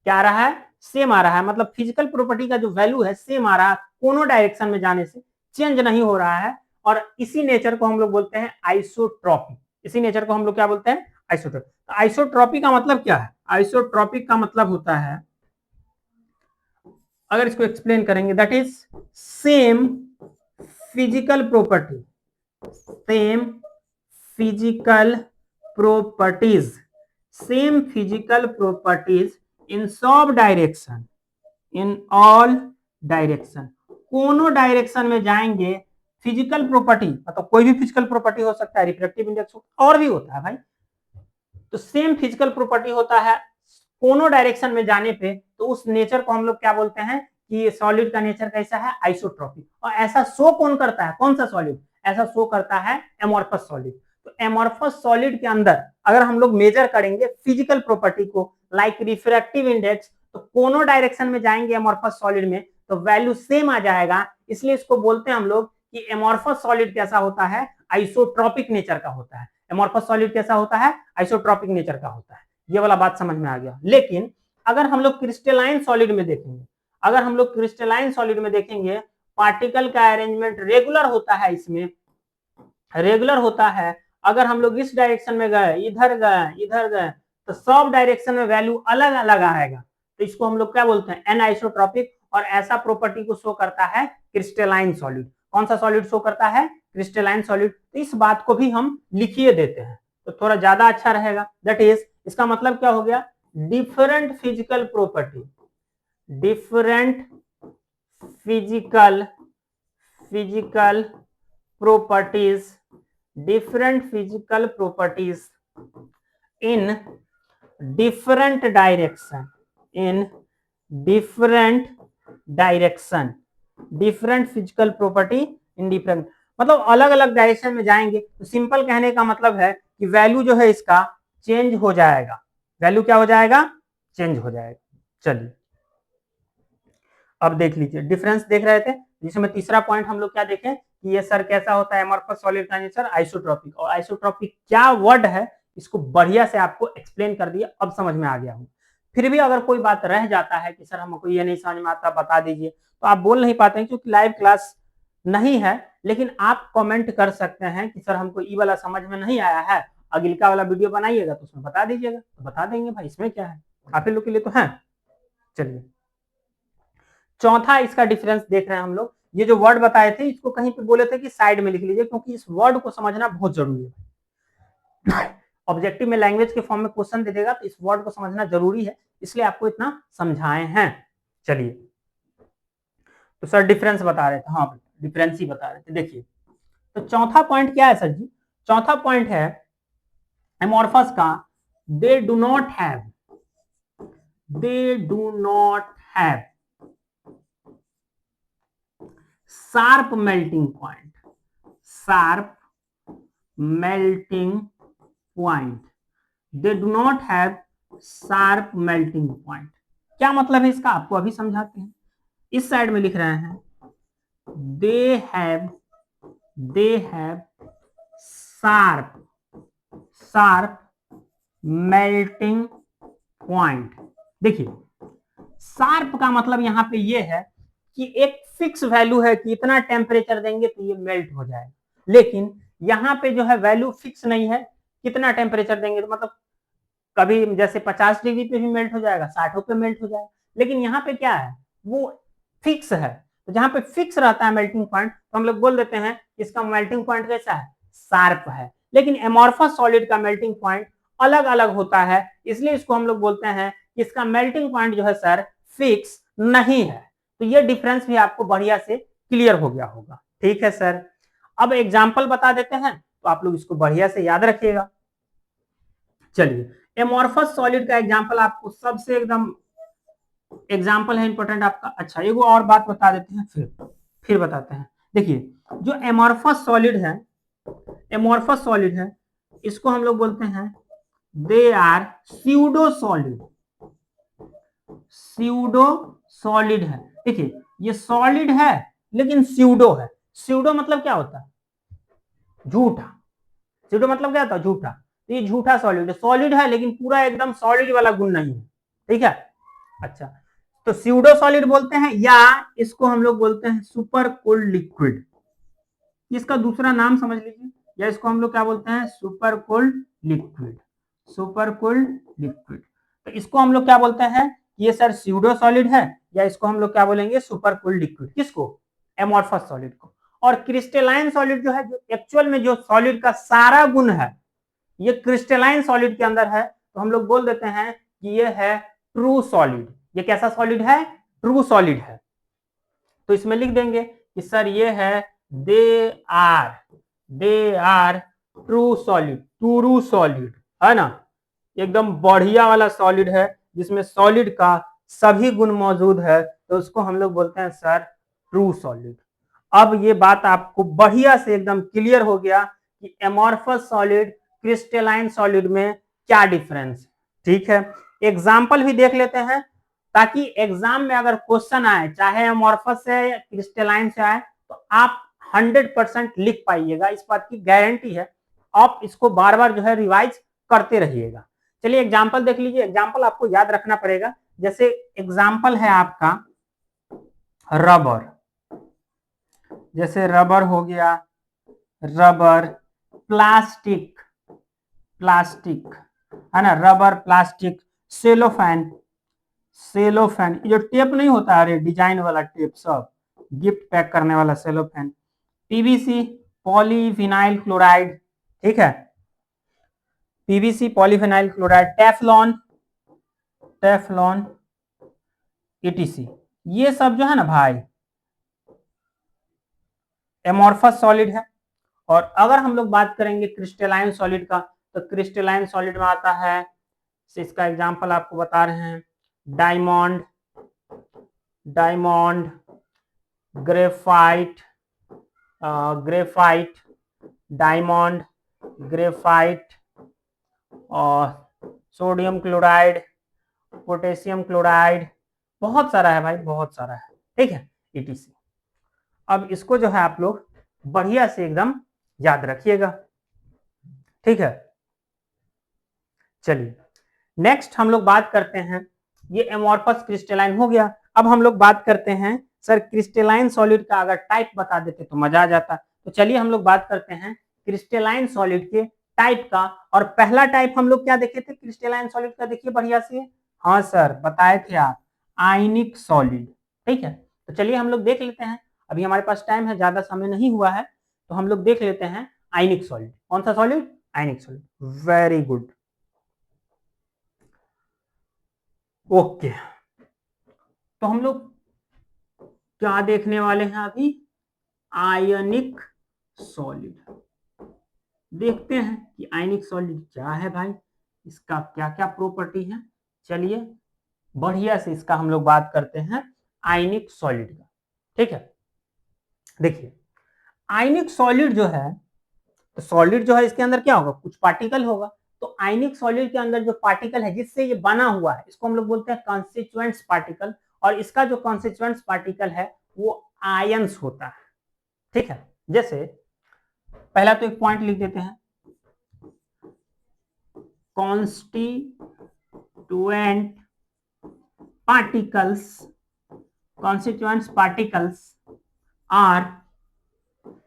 क्या आ रहा है? सेम आ रहा है। मतलब फिजिकल प्रॉपर्टी का जो वैल्यू है सेम आ रहा है, दोनों डायरेक्शन में जाने से चेंज नहीं हो रहा है। और इसी नेचर को हम लोग बोलते हैं आइसोट्रोपी। इसी नेचर को हम लोग क्या बोलते हैं? आइसोट्रोपी। तो आइसोट्रोपी का मतलब क्या है? आइसोट्रोपिक का मतलब होता है, अगर इसको एक्सप्लेन करेंगे, that is same physical property, same physical properties, same physical properties in sub direction, in all direction, कोनो डायरेक्शन में जाएंगे, फिजिकल प्रॉपर्टी मतलब कोई भी फिजिकल प्रॉपर्टी हो सकता है, रिफ्रैक्टिव इंडेक्स और भी होता है भाई। तो सेम फिजिकल प्रॉपर्टी होता है कोनो डायरेक्शन में जाने पे, तो उस नेचर को हम लोग क्या बोलते हैं कि सॉलिड का नेचर कैसा है? आइसोट्रोपिक। और ऐसा शो कौन करता है? कौन सा सॉलिड? ऐसा शो करता है एमोर्फस सॉलिड। तो एमोर्फस सॉलिड के अंदर अगर हम लोग मेजर करेंगे फिजिकल प्रॉपर्टी को, लाइक रिफ्रैक्टिव इंडेक्स, तो कोनो डायरेक्शन में जाएंगे एमोर्फस सॉलिड में तो वैल्यू सेम आ जाएगा। इसलिए इसको बोलते हैं हम लोग कि एमोर्फस सॉलिड कैसा होता है? आइसोट्रोपिक नेचर का होता है। एमोर्फस सॉलिड कैसा होता है? आइसोट्रोपिक नेचर का होता है। ये वाला बात समझ में आ गया। लेकिन अगर हम लोग क्रिस्टलाइन सॉलिड में देखेंगे, अगर हम लोग क्रिस्टलाइन सॉलिड में देखेंगे, पार्टिकल का अरेंजमेंट रेगुलर होता है, इसमें रेगुलर होता है। अगर हम लोग इस डायरेक्शन में गए, इधर गए, इधर गए, तो सब डायरेक्शन में वैल्यू अलग अलग आएगा। तो इसको हम लोग क्या बोलते हैं? Anisotropic. और ऐसा प्रॉपर्टी को शो करता है क्रिस्टलाइन सॉलिड। कौन सा सॉलिड शो करता है? Crystalline solid. तो इस बात को भी हम लिखिए देते हैं तो थोड़ा ज्यादा अच्छा रहेगा। दैट इज, इसका मतलब क्या हो गया? Different physical property, different physical properties, different physical properties in different direction, in different direction, different physical property in different, मतलब अलग अलग डायरेक्शन में जाएंगे। तो सिंपल कहने का मतलब है कि वैल्यू जो है इसका चेंज हो जाएगा। वैल्यू क्या हो जाएगा? चेंज हो जाएगा। चलिए अब देख लीजिए, डिफरेंस देख रहे थे, जिसमें तीसरा पॉइंट हम लोग क्या देखें कि ये सर कैसा होता है? एमोर्फस सॉलिड का नेचर आइसोट्रोपिक। और आइसोट्रोपिक क्या वर्ड है, इसको बढ़िया से आपको एक्सप्लेन कर दिया, अब समझ में आ गया हूं। फिर भी अगर कोई बात रह जाता है कि सर हमको ये नहीं समझ में आता, बता दीजिए, तो आप बोल नहीं पाते हैं क्योंकि लाइव क्लास नहीं है। लेकिन आप कमेंट कर सकते हैं कि सर हमको ये वाला समझ में नहीं आया है, अगिलका वाला वीडियो बनाइएगा तो उसमें बता दीजिएगा, तो बता देंगे भाई, इसमें क्या है, आप लोग के लिए तो है। चलिए चौथा इसका डिफरेंस देख रहे हैं हम लोग। ये जो वर्ड बताए थे इसको कहीं पे बोले थे कि साइड में लिख लीजिए, क्योंकि इस वर्ड को समझना बहुत जरूरी है। ऑब्जेक्टिव में लैंग्वेज के फॉर्म में क्वेश्चन दे देगा तो इस वर्ड को समझना जरूरी है, इसलिए आपको इतना समझाए हैं। चलिए तो सर डिफरेंस बता रहे थे, हाँ डिफरेंस ही बता रहे थे। देखिए तो चौथा पॉइंट क्या है सर जी, चौथा पॉइंट है एमॉर्फस का, they do not have sharp melting point, sharp melting point, they do not have sharp melting point. क्या मतलब है इसका, आपको अभी समझाते हैं। इस साइड में लिख रहे हैं they have sharp melting point. देखिए शार्प का मतलब यहां पे ये है कि एक फिक्स वैल्यू है कि इतना टेम्परेचर देंगे तो ये मेल्ट हो जाएगा, लेकिन यहाँ पे जो है वैल्यू फिक्स नहीं है, कितना टेम्परेचर देंगे तो मतलब कभी जैसे 50 डिग्री पे भी मेल्ट हो जाएगा, 60 पे मेल्ट हो जाएगा, लेकिन यहाँ पे क्या है वो फिक्स है। तो जहां पे फिक्स रहता है मेल्टिंग पॉइंट तो हम लोग बोल देते हैं इसका मेल्टिंग पॉइंट कैसा है, शार्प है। लेकिन एमॉर्फस सॉलिड का मेल्टिंग पॉइंट अलग अलग होता है, इसलिए इसको हम लोग बोलते हैं कि इसका मेल्टिंग पॉइंट जो है सर फिक्स नहीं है। तो ये डिफरेंस भी आपको बढ़िया से क्लियर हो गया होगा। ठीक है सर, अब एग्जाम्पल बता देते हैं तो आप लोग इसको बढ़िया से याद रखिएगा। चलिए एमॉर्फस सॉलिड का एग्जाम्पल आपको सबसे एकदम एग्जाम्पल है इंपॉर्टेंट आपका। अच्छा एगो और बात बता देते हैं, फिर बताते हैं। देखिए जो एमॉर्फस सॉलिड है इसको हम लोग बोलते हैं दे आर स्यूडो सॉलिड है। देखिए ये सॉलिड है लेकिन स्यूडो है। स्यूडो मतलब क्या होता है, झूठा। स्यूडो मतलब क्या होता है, झूठा। तो ये झूठा सॉलिड है लेकिन पूरा एकदम सॉलिड वाला गुण नहीं है। ठीक है, अच्छा तो स्यूडो सॉलिड बोलते हैं, या इसको हम लोग बोलते हैं सुपर कोल्ड लिक्विड। इसका दूसरा नाम समझ लीजिए, या इसको हम लोग क्या बोलते हैं, सुपर कोल्ड लिक्विड। तो इसको हम लोग क्या बोलते हैं, ये सर स्यूडो सॉलिड है, या इसको हम लोग क्या बोलेंगे, सुपर कोल्ड लिक्विड। किसको, एमॉर्फस सॉलिड को। और क्रिस्टलाइन सॉलिड जो है, जो एक्चुअल में जो सॉलिड का सारा गुण है ये क्रिस्टलाइन सॉलिड के अंदर है, तो हम लोग बोल देते हैं कि ये है ट्रू सॉलिड। ये कैसा सॉलिड है, ट्रू सॉलिड है। तो इसमें लिख देंगे कि सर ये है दे आर ट्रू सॉलिड, है ना, एकदम बढ़िया वाला सॉलिड है जिसमें सॉलिड का सभी गुण मौजूद है, तो उसको हम लोग बोलते हैं सर ट्रू सॉलिड। अब ये बात आपको बढ़िया से एकदम क्लियर हो गया कि एमॉर्फस सॉलिड क्रिस्टलाइन सॉलिड में क्या डिफरेंस है। ठीक है, एग्जाम्पल भी देख लेते हैं ताकि एग्जाम में अगर क्वेश्चन आए चाहे एमॉर्फस से या क्रिस्टलाइन से आए तो आप 100% लिख पाइएगा, इस बात की गारंटी है। आप इसको बार बार जो है रिवाइज करते रहिएगा। चलिए एग्जाम्पल देख लीजिए, एग्जाम्पल आपको याद रखना पड़ेगा। जैसे एग्जाम्पल है आपका रबर, जैसे रबर हो गया, रबर, प्लास्टिक है ना, रबर, प्लास्टिक, सेलोफैन, ये जो टेप नहीं होता है डिजाइन वाला टेप, सब गिफ्ट पैक करने वाला सेलोफैन, पीवीसी, पॉलीविनाइल क्लोराइड, ठीक है, PVC, polyvinyl chloride, Teflon etc, ये सब जो है ना भाई एमॉर्फस सॉलिड है। और अगर हम लोग बात करेंगे क्रिस्टलाइन सॉलिड का, तो क्रिस्टलाइन सॉलिड में आता है, इसका एग्जांपल आपको बता रहे हैं, डायमंड, ग्रेफाइट, डायमंड, ग्रेफाइट, और सोडियम क्लोराइड, पोटेशियम क्लोराइड, बहुत सारा है भाई, बहुत सारा है। ठीक है, ईटीसी। अब इसको जो है आप लोग बढ़िया से एकदम याद रखिएगा। ठीक है, चलिए नेक्स्ट हम लोग बात करते हैं, ये एमॉर्फस क्रिस्टलाइन हो गया। अब हम लोग बात करते हैं सर क्रिस्टलाइन सॉलिड का अगर टाइप बता देते तो मजा आ जाता। तो चलिए हम लोग बात करते हैं क्रिस्टलाइन सॉलिड के टाइप का, और पहला टाइप हम लोग क्या देखे थे क्रिस्टलाइन सॉलिड का, देखिए बढ़िया से। हाँ सर बताए थे आप, आयनिक सॉलिड। ठीक है, तो चलिए हम लोग देख लेते हैं, अभी हमारे पास टाइम है, ज्यादा समय नहीं हुआ है, तो हम लोग देख लेते हैं आयनिक सॉलिड। कौन सा सॉलिड? आयनिक सॉलिड। Very good, okay. तो हम लोग क्या देखने वाले हैं अभी? आयनिक सॉलिड। देखते हैं कि आयनिक सॉलिड क्या है भाई, इसका क्या क्या प्रॉपर्टी है। चलिए बढ़िया से इसका हम लोग बात करते हैं आयनिक सॉलिड का। ठीक है, देखिए आयनिक सॉलिड जो है, तो सॉलिड जो है इसके अंदर क्या होगा, कुछ पार्टिकल होगा। तो आयनिक सॉलिड के अंदर जो पार्टिकल है जिससे ये बना हुआ है, इसको हम लोग बोलते हैं कॉन्स्टिट्यूएंट्स पार्टिकल, और इसका जो कॉन्स्टिट्यूएंट्स पार्टिकल है वो आयंस होता है। ठीक है, जैसे पहला तो एक पॉइंट लिख देते हैं, constituent particles, constituents particles are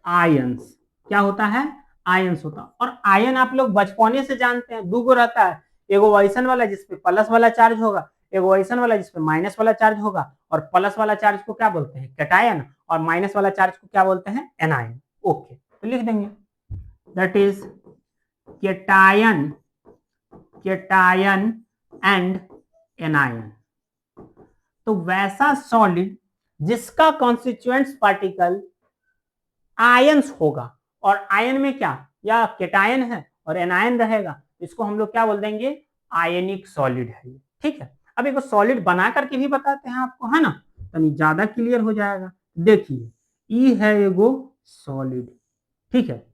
ions. क्या होता है? आयंस होता है। और आयन आप लोग बचपने से जानते हैं, दो गो रहता है, एगो वैसन वाला जिसपे प्लस वाला चार्ज होगा, एगो वैसन वाला जिसपे माइनस वाला चार्ज होगा। और प्लस वाला चार्ज को क्या बोलते हैं? कैटायन, और माइनस वाला चार्ज को क्या बोलते हैं? एनायन। ओके, तो लिख देंगे that is cation, cation and anion. तो वैसा सॉलिड जिसका कॉन्स्टिट्यूएंट्स पार्टिकल आयंस होगा, और आयन में क्या, या कैटायन है और एनायन रहेगा, इसको हम लोग क्या बोल देंगे? आयनिक सॉलिड है। ठीक है, अब एक सॉलिड बना करके भी बताते हैं आपको, है ना, तो ज्यादा क्लियर हो जाएगा। देखिए ई है एगो सॉलिड। ठीक है,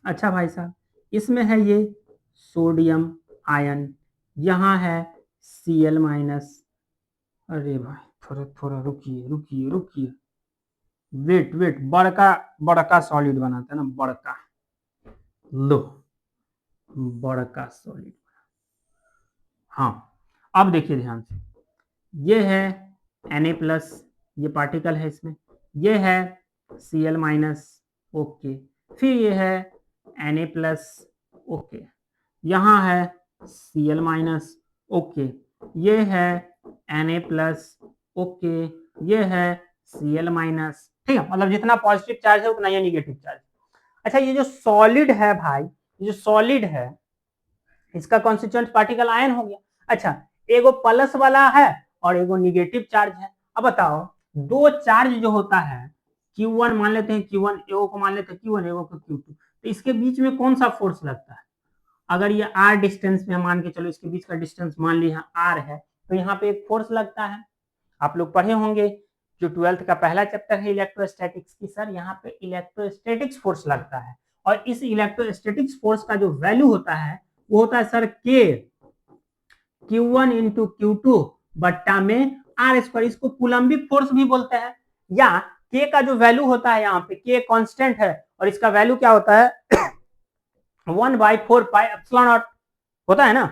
अच्छा भाई साहब, इसमें है ये सोडियम आयन, यहाँ है Cl माइनस। अरे भाई थोड़ा थोड़ा रुकिए रुकिए रुकिए, वेट वेट, बड़का बड़का सॉलिड बनाते हैं ना, बड़का, लो बड़का सॉलिड। हाँ, अब देखिए ध्यान से, ये है Na+, ये पार्टिकल है इसमें, ये है Cl माइनस, ओके, फिर ये है Na+, ओके, यहाँ है Cl माइनस, ओके, ये है Na+, ओके, ये है Cl माइनस। ठीक है, मतलब जितना पॉजिटिव चार्ज है उतना ये निगेटिव चार्ज। अच्छा, ये जो सॉलिड है भाई, ये जो सॉलिड है इसका कॉन्स्टिट्यूएंट पार्टिकल आयन हो गया। अच्छा, एगो प्लस वाला है और एगो निगेटिव चार्ज है। अब बताओ, दो चार्ज जो होता है, Q1 मान लेते हैं, Q1 एगो को मान लेते हैं Q1, एगो को Q2, तो इसके बीच में कौन सा फोर्स लगता है? अगर ये r डिस्टेंस में मान के चलो, इसके बीच का डिस्टेंस मान लिया r है, तो यहाँ पे एक फोर्स लगता है। आप लोग पढ़े होंगे जो 12th का पहला चैप्टर है इलेक्ट्रोस्टैटिक्स की, सर यहाँ पे इलेक्ट्रोस्टैटिक्स फोर्स लगता है। और इस इलेक्ट्रोस्टैटिक्स फोर्स का जो वैल्यू होता है वो होता है sir K, Q1 into Q2 बट्टा में r²। इसको कूलम्बिक फोर्स भी बोलते हैं। या K का जो वैल्यू होता है, यहाँ पे K कांस्टेंट है और इसका वैल्यू क्या होता है 1/4 पाई एप्सिलॉन नॉट होता है ना।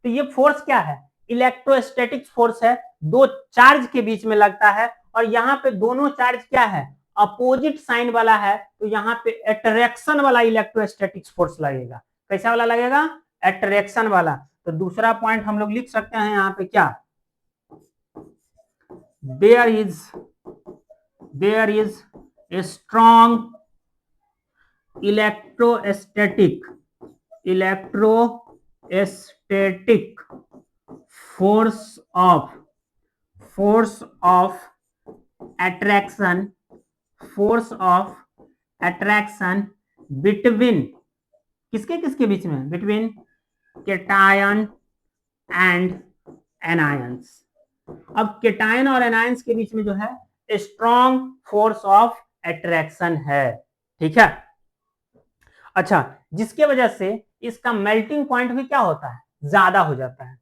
तो ये फोर्स क्या है? इलेक्ट्रोस्टैटिक फोर्स है, दो चार्ज के बीच में लगता है, और यहाँ पे दोनों चार्ज क्या है? अपोजिट साइन वाला है, तो यहाँ पे अट्रैक्शन वाला इलेक्ट्रोस्टैटिक फोर्स लगेगा। कैसा वाला लगेगा? अट्रैक्शन वाला। तो दूसरा पॉइंट हम लोग लिख सकते हैं यहाँ पे क्या, there is a strong electrostatic force of attraction between किसके किसके बीच में? between cation and anions। अब केटायन और एनायंस के बीच में जो है स्ट्रॉन्ग फोर्स ऑफ अट्रैक्शन है। ठीक है, अच्छा, जिसके वजह से इसका मेल्टिंग पॉइंट भी क्या होता है? ज्यादा हो जाता है,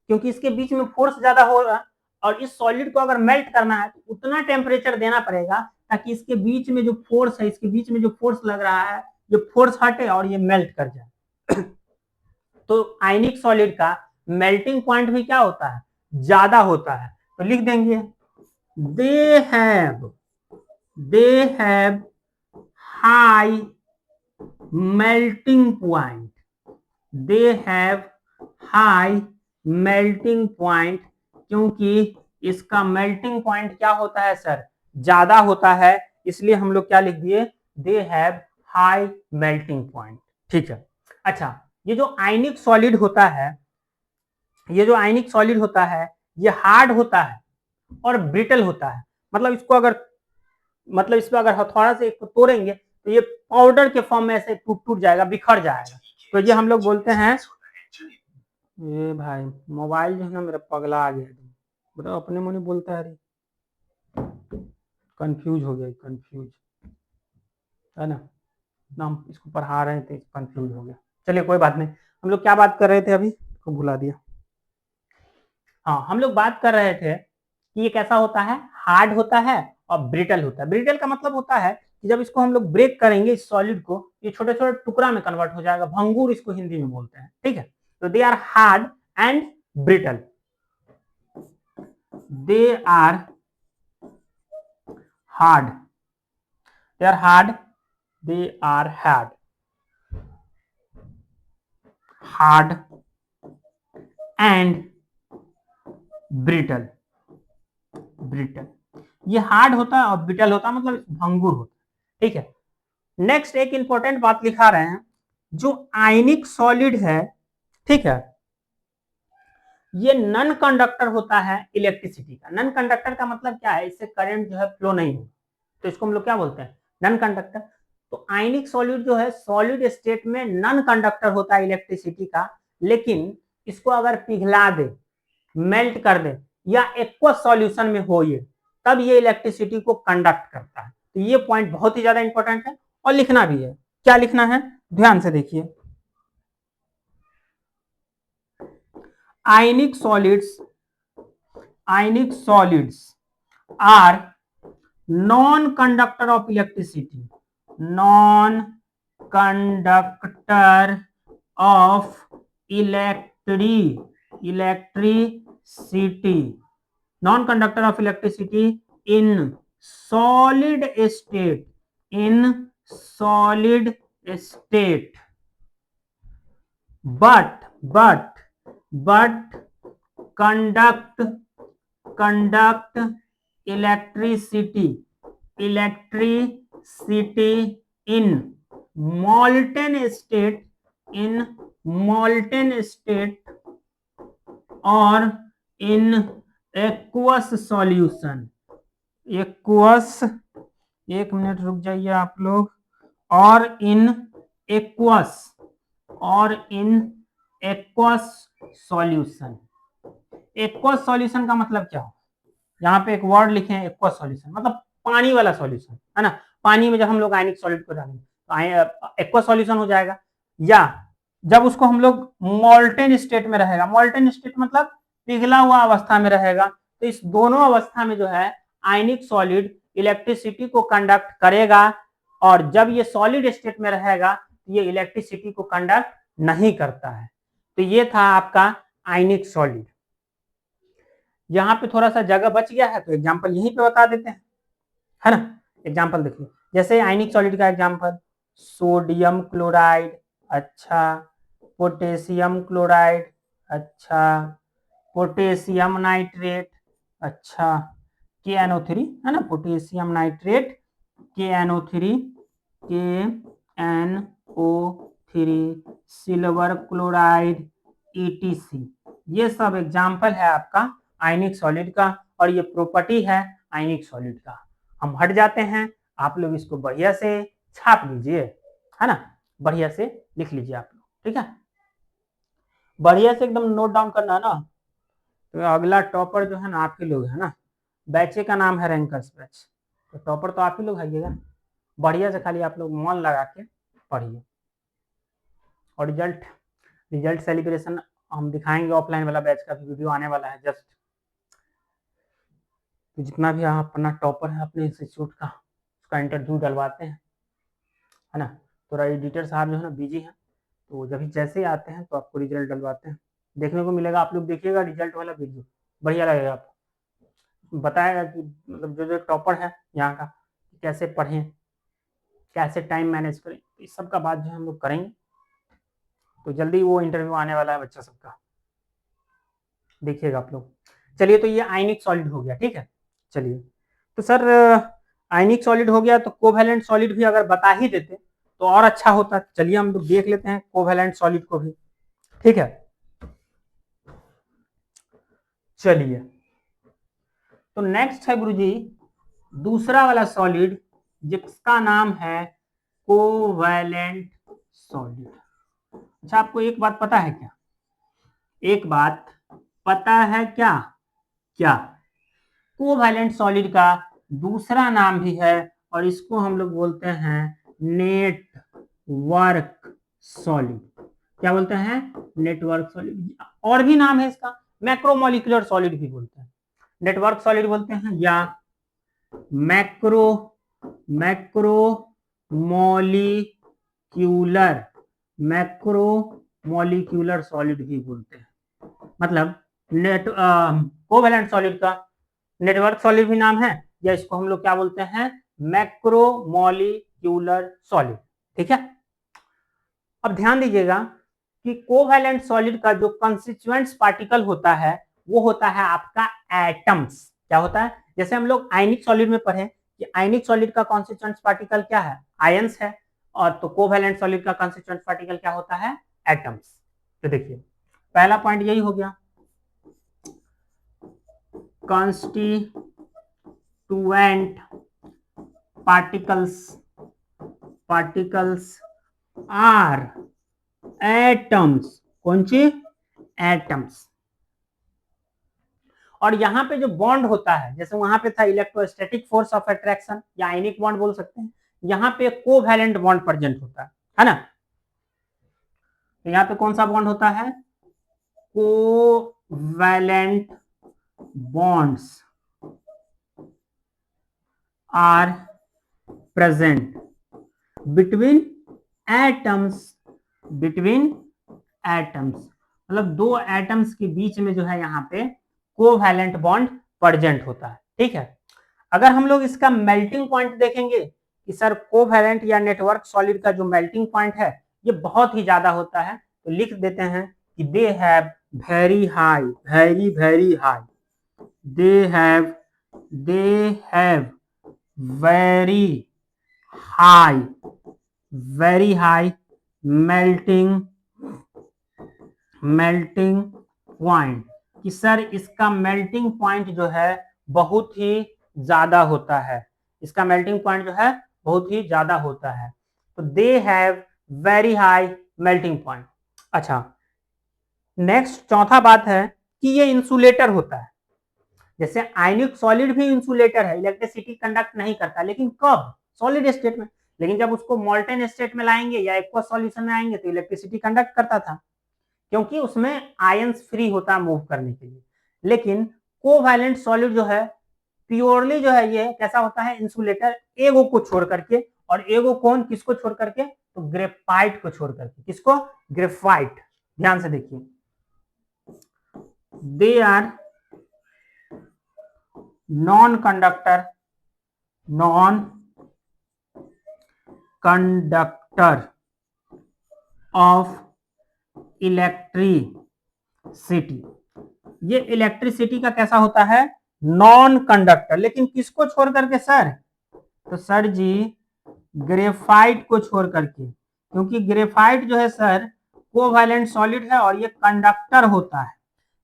क्योंकि इसके बीच में फोर्स ज्यादा होगा, और इस सॉलिड को अगर मेल्ट करना है तो उतना टेम्परेचर देना पड़ेगा ताकि इसके बीच में जो फोर्स है, इसके बीच में जो फोर्स लग रहा है, जो फोर्स हटे और ये मेल्ट कर जाए। तो आयनिक सॉलिड का मेल्टिंग पॉइंट भी क्या होता है? ज्यादा होता है। तो लिख देंगे they have high melting point, they have high melting point, क्योंकि इसका मेल्टिंग पॉइंट क्या होता है सर, ज्यादा होता है, इसलिए हम लोग क्या लिख दिए, they have high melting point. ठीक है। अच्छा, ये जो आयनिक सॉलिड होता है, ये जो आयनिक सॉलिड होता है, ये हार्ड होता है और ब्रिटल होता है। मतलब इसको अगर, मतलब इसमें अगर हथौड़ा से इसको तोड़ेंगे तो ये पाउडर के फॉर्म में ऐसे टूट टूट जाएगा, बिखर जाएगा। तो ये हम लोग बोलते हैं, ये भाई मोबाइल जो है ना मेरा पगला आ गया, बताओ अपने मुंह नहीं बोलता है, कंफ्यूज हो गया, कंफ्यूज है ना, हम इसको पढ़ा रहे थे, कंफ्यूज हो गया। चलिए कोई बात नहीं, हम लोग क्या बात कर रहे थे अभी, को भुला दिया। हाँ, हम लोग बात कर रहे थे कि ये कैसा होता है, हार्ड होता है और ब्रिटल होता है। ब्रिटल का मतलब होता है कि जब इसको हम लोग ब्रेक करेंगे इस सॉलिड को, ये छोटे छोटे टुकड़ा में कन्वर्ट हो जाएगा, भंगूर इसको हिंदी में बोलते हैं। ठीक है, तो they are hard and brittle, they are hard, they are hard, they are hard and brittle, brittle, ये हार्ड होता है और ब्रिटल होता है, मतलब भंगुर होता है। ठीक है, नेक्स्ट एक इंपॉर्टेंट बात लिखा रहे हैं, जो आयनिक सॉलिड है, ठीक है, ये नन कंडक्टर होता है इलेक्ट्रिसिटी का। नन कंडक्टर का मतलब क्या है, इससे करंट जो है फ्लो नहीं होगा, तो इसको हम लोग क्या बोलते हैं, नन कंडक्टर। तो आयनिक सॉलिड जो है सॉलिड स्टेट में नन कंडक्टर होता है इलेक्ट्रिसिटी का, लेकिन इसको अगर पिघला दे, मेल्ट कर दे, या एक्वस सॉल्यूशन में हो ये, तब ये इलेक्ट्रिसिटी को कंडक्ट करता है। तो ये पॉइंट बहुत ही ज्यादा इंपॉर्टेंट है और लिखना भी है। क्या लिखना है, ध्यान से देखिए, ionic solids are non-conductor of electricity, non-conductor of electricity, non-conductor of electricity in solid state, in solid state, but conduct electricity in molten state, in molten state or in aqueous solution, aqueous, एक minute रुक जाइए आप लोग, और इन aqueous, और इन aqueous solution। aqueous solution का मतलब क्या हो, यहाँ पे एक वर्ड लिखे हैं aqueous solution, मतलब पानी वाला सॉल्यूशन है ना, पानी में जब हम लोग आयनिक सॉलिड को डालेंगे तो aqueous solution हो जाएगा, या जब उसको हम लोग मोल्टेन स्टेट में रहेगा, मोल्टेन स्टेट मतलब पिघला हुआ अवस्था में रहेगा, तो इस दोनों अवस्था में जो है आयनिक सॉलिड इलेक्ट्रिसिटी को कंडक्ट करेगा, और जब ये सॉलिड स्टेट में रहेगा तो ये इलेक्ट्रिसिटी को कंडक्ट नहीं करता है। तो ये था आपका आयनिक सॉलिड। यहाँ पे थोड़ा सा जगह बच गया है तो एग्जांपल यहीं पे बता देते हैं, है ना। एग्जांपल देखिए, जैसे आयनिक सॉलिड का एग्जांपल, सोडियम क्लोराइड, अच्छा, पोटेशियम क्लोराइड, अच्छा, पोटेशियम नाइट्रेट, अच्छा, KNO3 है ना, potassium nitrate, KNO3, silver chloride, ETC, ये सब एग्जाम्पल है आपका आयनिक सॉलिड का, और ये प्रॉपर्टी है आयनिक सॉलिड का। हम हट जाते हैं, आप लोग इसको बढ़िया से छाप लीजिए, है ना, बढ़िया से लिख लीजिए आप लोग, ठीक है, बढ़िया से एकदम नोट डाउन करना है ना। तो अगला टॉपर जो है ना आप ही लोग है ना, बैचे का नाम है रैंकर्स बैच, तो टॉपर तो आप ही लोग आइएगा, बढ़िया से खाली आप लोग मन लगा के पढ़िए। और रिजल्ट सेलिब्रेशन हम दिखाएंगे, ऑफलाइन वाला बैच का भी वीडियो आने वाला है जस्ट। तो जितना भी आप अपना टॉपर है अपने इंस्टीट्यूट का, उसका इंटरव्यू डलवाते हैं, है ना। थोड़ा एडिटर साहब जो है ना बिजी हैं, तो जब जैसे ही आते हैं तो आपको रिजल्ट डलवाते हैं, देखने को मिलेगा, आप लोग देखिएगा रिजल्ट वाला वीडियो, बढ़िया लगेगा आपको, बताएगा कि मतलब जो जो टॉपर है यहाँ का कैसे पढ़ें, कैसे टाइम मैनेज करें, इस सब का बात जो हम लोग करेंगे, तो जल्दी वो इंटरव्यू आने वाला है बच्चा सबका, देखिएगा आप लोग। चलिए, तो ये आयनिक सॉलिड हो गया, ठीक है। चलिए, तो सर आयनिक सॉलिड हो गया, तो कोवैलेंट सॉलिड भी अगर बता ही देते तो और अच्छा होता। चलिए हम लोग देख लेते हैं कोवैलेंट सॉलिड को भी, ठीक है। चलिए, तो नेक्स्ट है गुरुजी दूसरा वाला सॉलिड जिसका नाम है कोवैलेंट सॉलिड। अच्छा, आपको एक बात पता है क्या? एक बात पता है क्या? क्या कोवैलेंट सॉलिड का दूसरा नाम भी है, और इसको हम लोग बोलते हैं नेटवर्क सॉलिड। क्या बोलते हैं? Network solid. और भी नाम है इसका, मैक्रोमोलिकुलर सॉलिड भी बोलते हैं, नेटवर्क सॉलिड बोलते हैं, या मैक्रोमोलिक्यूलर सॉलिड भी बोलते हैं। मतलब कोवैलेंट सॉलिड का नेटवर्क सॉलिड भी नाम है, या इसको हम लोग क्या बोलते हैं? मैक्रोमोलिक्यूलर सॉलिड, ठीक है। अब ध्यान दीजिएगा कि कोवैलेंट सॉलिड का जो कंस्टिट्यूएंट्स पार्टिकल होता है वो होता है आपका एटम्स। क्या होता है? जैसे हम लोग आयनिक सॉलिड में पढ़े कि आयनिक सॉलिड का कंस्टिट्यूएंट्स पार्टिकल क्या है? आयंस है। और तो कोवैलेंट सॉलिड का कंस्टिट्यूएंट्स पार्टिकल क्या होता है? एटम्स। तो देखिए, पहला पॉइंट यही हो गया, constituent particles are atoms। कौन सी? एटम्स। और यहां पे जो बॉन्ड होता है, जैसे वहां पे था इलेक्ट्रोस्टैटिक फोर्स ऑफ अट्रैक्शन या आयनिक बॉन्ड बोल सकते हैं, यहां पे कोवैलेंट बॉन्ड प्रेजेंट होता है ना। तो यहां पे कौन सा बॉन्ड होता है? Covalent bonds are present between atoms। मतलब दो एटम्स के बीच में जो है यहाँ पे कोवैलेंट बॉन्ड प्रेजेंट होता है, ठीक है। अगर हम लोग इसका मेल्टिंग पॉइंट देखेंगे कि सर कोवैलेंट या नेटवर्क सॉलिड का जो मेल्टिंग पॉइंट है ये बहुत ही ज्यादा होता है, तो लिख देते हैं कि they have very high, very high, they have very high melting point। कि सर इसका मेल्टिंग पॉइंट जो है बहुत ही ज्यादा होता है, इसका मेल्टिंग पॉइंट जो है बहुत ही ज्यादा होता है। तो they have very high melting point. अच्छा, नेक्स्ट चौथा बात है कि ये इंसुलेटर होता है। जैसे आयनिक सॉलिड भी इंसुलेटर है, इलेक्ट्रिसिटी कंडक्ट नहीं करता, लेकिन कब? सॉलिड स्टेट में। लेकिन जब उसको मोल्टेन स्टेट में लाएंगे या एक्वस सॉल्यूशन में आएंगे तो इलेक्ट्रिसिटी कंडक्ट करता था, क्योंकि उसमें आयंस फ्री होता है मूव करने के लिए। लेकिन कोवैलेंट सॉलिड जो है प्योरली जो है ये कैसा होता है? इंसुलेटर, एगो को छोड़ करके। और एगो कौन? किसको छोड़ करके? तो ग्रेफाइट को छोड़ करके। किसको? ग्रेफाइट। ध्यान से देखिए, they are non-conductor of electricity. ये इलेक्ट्रिसिटी का कैसा होता है? Non conductor. लेकिन किसको छोड़ करके सर? तो सर जी ग्रेफाइट को छोड़ करके, क्योंकि ग्रेफाइट जो है सर कोवैलेंट सॉलिड है और ये कंडक्टर होता है।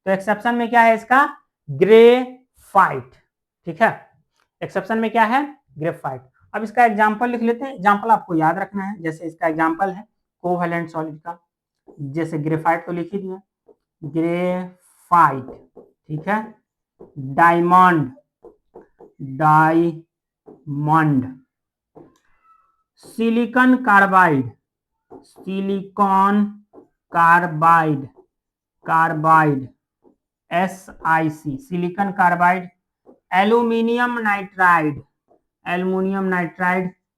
तो एक्सेप्शन में क्या है इसका? ग्रेफाइट, ठीक है। एक्सेप्शन में क्या है? ग्रेफाइट। अब इसका एग्जांपल लिख लेते हैं, एग्जांपल आपको याद रखना है। जैसे इसका एग्जांपल है कोवैलेंट सॉलिड का, जैसे ग्रेफाइट तो लिख ही दिया, ग्रेफाइट, ठीक है। Diamond, silicon carbide, SiC, silicon carbide, aluminium nitride,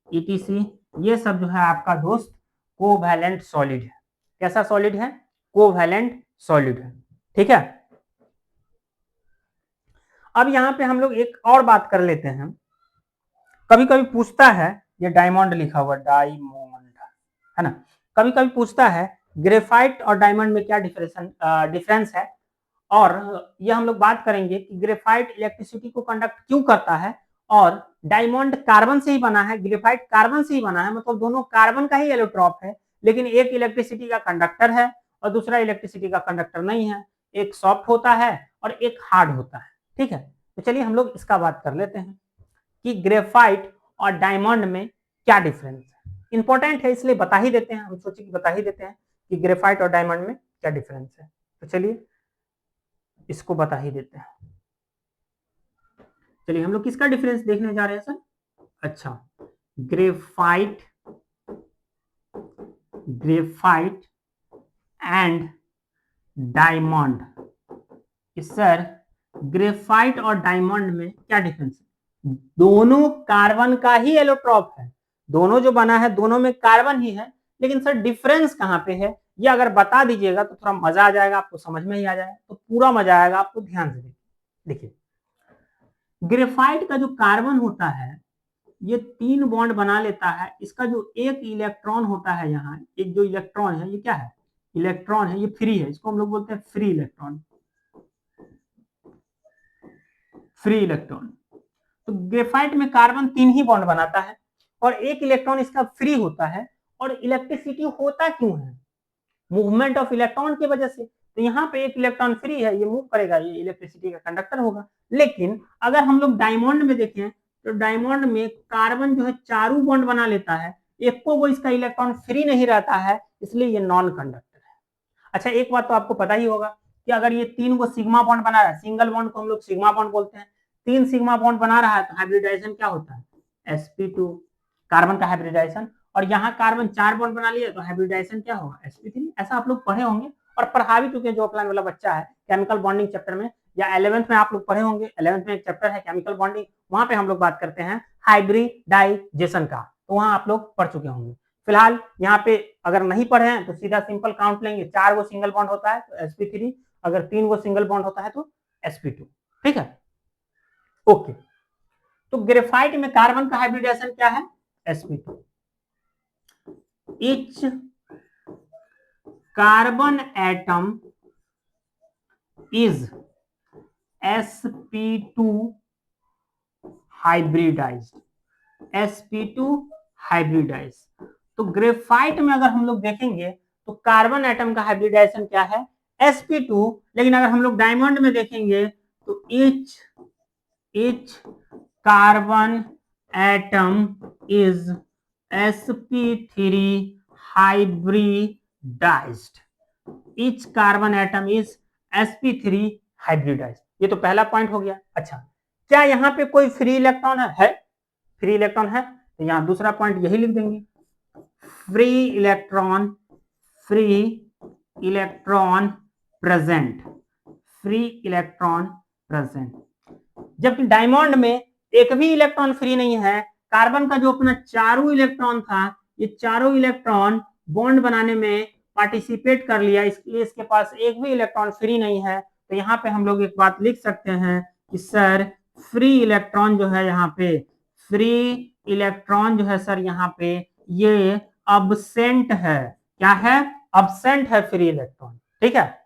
ETC। ये सब जो है आपका दोस्त कोवैलेंट सॉलिड है। कैसा सॉलिड है? कोवैलेंट सॉलिड है, ठीक है। अब यहां पे हम लोग एक और बात कर लेते हैं। कभी कभी पूछता है, ये डायमंड लिखा हुआ, डायमंड, है ना। कभी कभी पूछता है ग्रेफाइट और डायमंड में क्या डिफरेंस है, और यह हम लोग बात करेंगे कि ग्रेफाइट इलेक्ट्रिसिटी को कंडक्ट क्यों करता है, और डायमंड कार्बन से ही बना है, ग्रेफाइट कार्बन से ही बना है, मतलब दोनों कार्बन का ही एलोट्रॉप है, लेकिन एक इलेक्ट्रिसिटी का कंडक्टर है और दूसरा इलेक्ट्रिसिटी का कंडक्टर नहीं है, एक सॉफ्ट होता है और एक हार्ड होता है। ठीक है, तो चलिए हम लोग इसका बात कर लेते हैं कि ग्रेफाइट और डायमंड में क्या डिफरेंस है। इंपॉर्टेंट है इसलिए बता ही देते हैं, हम सोचे कि बता ही देते हैं कि ग्रेफाइट और डायमंड में क्या डिफरेंस है। तो चलिए इसको बता ही देते हैं। चलिए हम लोग किसका डिफरेंस देखने जा रहे हैं सर? अच्छा, graphite graphite and diamond. Sir graphite और डायमंड में क्या डिफरेंस है? दोनों कार्बन का ही एलोट्रॉप है, दोनों जो बना है दोनों में कार्बन ही है, लेकिन सर डिफरेंस कहां पे है ये अगर बता दीजिएगा तो थोड़ा मजा आ जाएगा, आपको समझ में ही आ जाएगा, तो पूरा मजा आएगा आपको। ध्यान से देखिए, ग्रेफाइट का जो कार्बन होता है ये 3 बॉन्ड बना लेता है, इसका जो एक इलेक्ट्रॉन होता है, यहाँ एक जो इलेक्ट्रॉन है ये क्या है? इलेक्ट्रॉन है, ये फ्री है, इसको हम लोग बोलते हैं फ्री इलेक्ट्रॉन, फ्री इलेक्ट्रॉन। तो ग्रेफाइट में कार्बन 3 ही बॉन्ड बनाता है और एक इलेक्ट्रॉन इसका फ्री होता है, और इलेक्ट्रिसिटी होता क्यों है? मूवमेंट ऑफ इलेक्ट्रॉन की वजह से। तो यहाँ पे एक इलेक्ट्रॉन फ्री है, ये मूव करेगा, ये इलेक्ट्रिसिटी का कंडक्टर होगा। लेकिन अगर हम लोग डायमंड में देखें तो डायमंड में कार्बन जो है चारों बॉन्ड बना लेता है, एक को वो इसका इलेक्ट्रॉन फ्री नहीं रहता है, इसलिए ये नॉन कंडक्टर है। अच्छा, एक बात तो आपको पता ही होगा कि अगर ये 3 को सिग्मा बॉन्ड बना रहा है, सिंगल बॉन्ड को हम लोग सिग्मा बॉन्ड बोलते हैं, 3 सिग्मा बॉन्ड बना रहा है तो हाइब्रिडाइजेशन क्या होता है? sp2, कार्बन का हाइब्रिडाइजेशन। और यहाँ कार्बन 4 बॉन्ड बना लिया तो हाइब्रिडाइजेशन क्या होगा? sp3। ऐसा आप लोग पढ़े होंगे और पढ़ा भी चुके हैं, जो ऑफलाइन वाला बच्चा है केमिकल बॉन्डिंग चैप्टर में, या 11th में आप लोग पढ़े होंगे। 11th में एक चैप्टर है केमिकल बॉन्डिंग, वहां पे हम लोग बात करते हैं हाइब्रिडाइजेशन का, तो वहां आप लोग पढ़ चुके होंगे। फिलहाल यहाँ पे अगर नहीं पढ़े हैं तो सीधा सिंपल काउंट लेंगे, 4 को सिंगल बॉन्ड होता है तो sp3, अगर 3 को सिंगल बॉन्ड होता है तो sp2। ठीक है, ओके। तो ग्रेफाइट में कार्बन का हाइब्रिडेशन क्या है? sp2। each carbon atom is sp2 hybridized, sp2 hybridized। तो ग्रेफाइट में अगर हम लोग देखेंगे तो कार्बन एटम का हाइब्रिडाइजेशन क्या है? sp2। लेकिन अगर हम लोग डायमंड में देखेंगे तो each carbon atom is sp3 hybridized, each carbon atom is sp3 hybridized। ये तो पहला पॉइंट हो गया। अच्छा, क्या यहाँ पे कोई फ्री इलेक्ट्रॉन है? फ्री इलेक्ट्रॉन है, तो यहाँ दूसरा पॉइंट यही लिख देंगे, free electron present, free electron present. जबकि डायमंड में एक भी इलेक्ट्रॉन फ्री नहीं है, कार्बन का जो अपना चारों इलेक्ट्रॉन था, ये चारों इलेक्ट्रॉन बॉन्ड बनाने में पार्टिसिपेट कर लिया, इसलिए इसके पास एक भी इलेक्ट्रॉन फ्री नहीं है। तो यहाँ पे हम लोग एक बात लिख सकते हैं कि सर फ्री इलेक्ट्रॉन जो है, यहाँ पे फ्री इलेक्ट्रॉन जो है सर, यहाँ पे ये अब्सेंट है। क्या है? अब्सेंट है फ्री इलेक्ट्रॉन। ठीक है,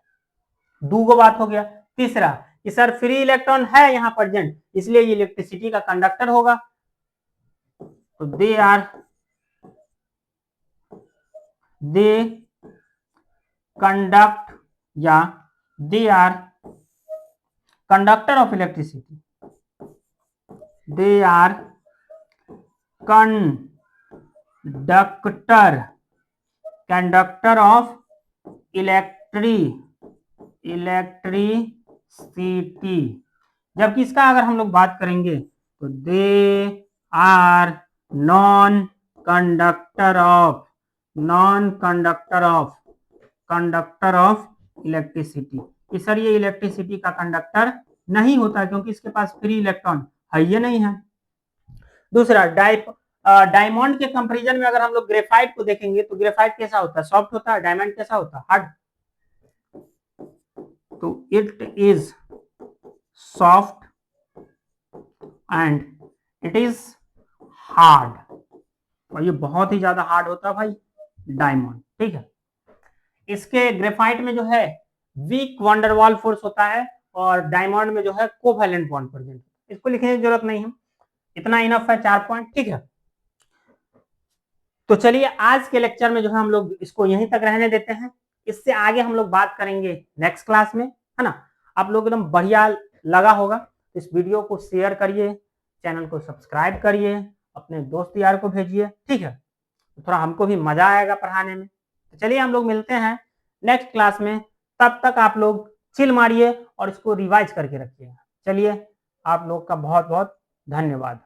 दूगो बात हो गया। तीसरा कि सर फ्री इलेक्ट्रॉन है यहाँ प्रेजेंट, इसलिए ये इलेक्ट्रिसिटी का कंडक्टर होगा। तो दे कंडक्ट, या they are conductor of electricity, they are conductor of electricity. जबकि इसका अगर हम लोग बात करेंगे तो they are non conductor of electricity. कि सर ये इलेक्ट्रिसिटी का कंडक्टर नहीं होता क्योंकि इसके पास फ्री इलेक्ट्रॉन है ये नहीं है। दूसरा, डायमंड के कंपैरिजन में अगर हम लोग ग्रेफाइट को देखेंगे तो ग्रेफाइट कैसा होता है? सॉफ्ट होता है। डायमंड कैसा होता है? हार्ड। तो it is soft and it is hard, और ये बहुत ही ज्यादा हार्ड होता है भाई। डायमंड, ठीक है। इसके ग्रेफाइट में जो है वीक वंडरवॉल फोर्स होता है और डायमंड में जो है कोवैलेंट बॉन्ड प्रेजेंट। इसको लिखने की जरूरत नहीं है, इतना इनफ है 4 पॉइंट, ठीक है। तो चलिए आज के लेक्चर में जो है हम लोग इसको यहीं तक रहने देते हैं। इससे आगे हम लोग बात करेंगे नेक्स्ट क्लास में, है ना। आप लोग एकदम बढ़िया लगा होगा, इस वीडियो को शेयर करिए, चैनल को सब्सक्राइब करिए, अपने दोस्त यार को भेजिए, ठीक है। थोड़ा हमको भी मजा आएगा पढ़ाने में। तो चलिए हम लोग मिलते हैं नेक्स्ट क्लास में, तब तक आप लोग चिल मारिए और इसको रिवाइज करके रखिएगा। चलिए आप लोग का बहुत बहुत धन्यवाद।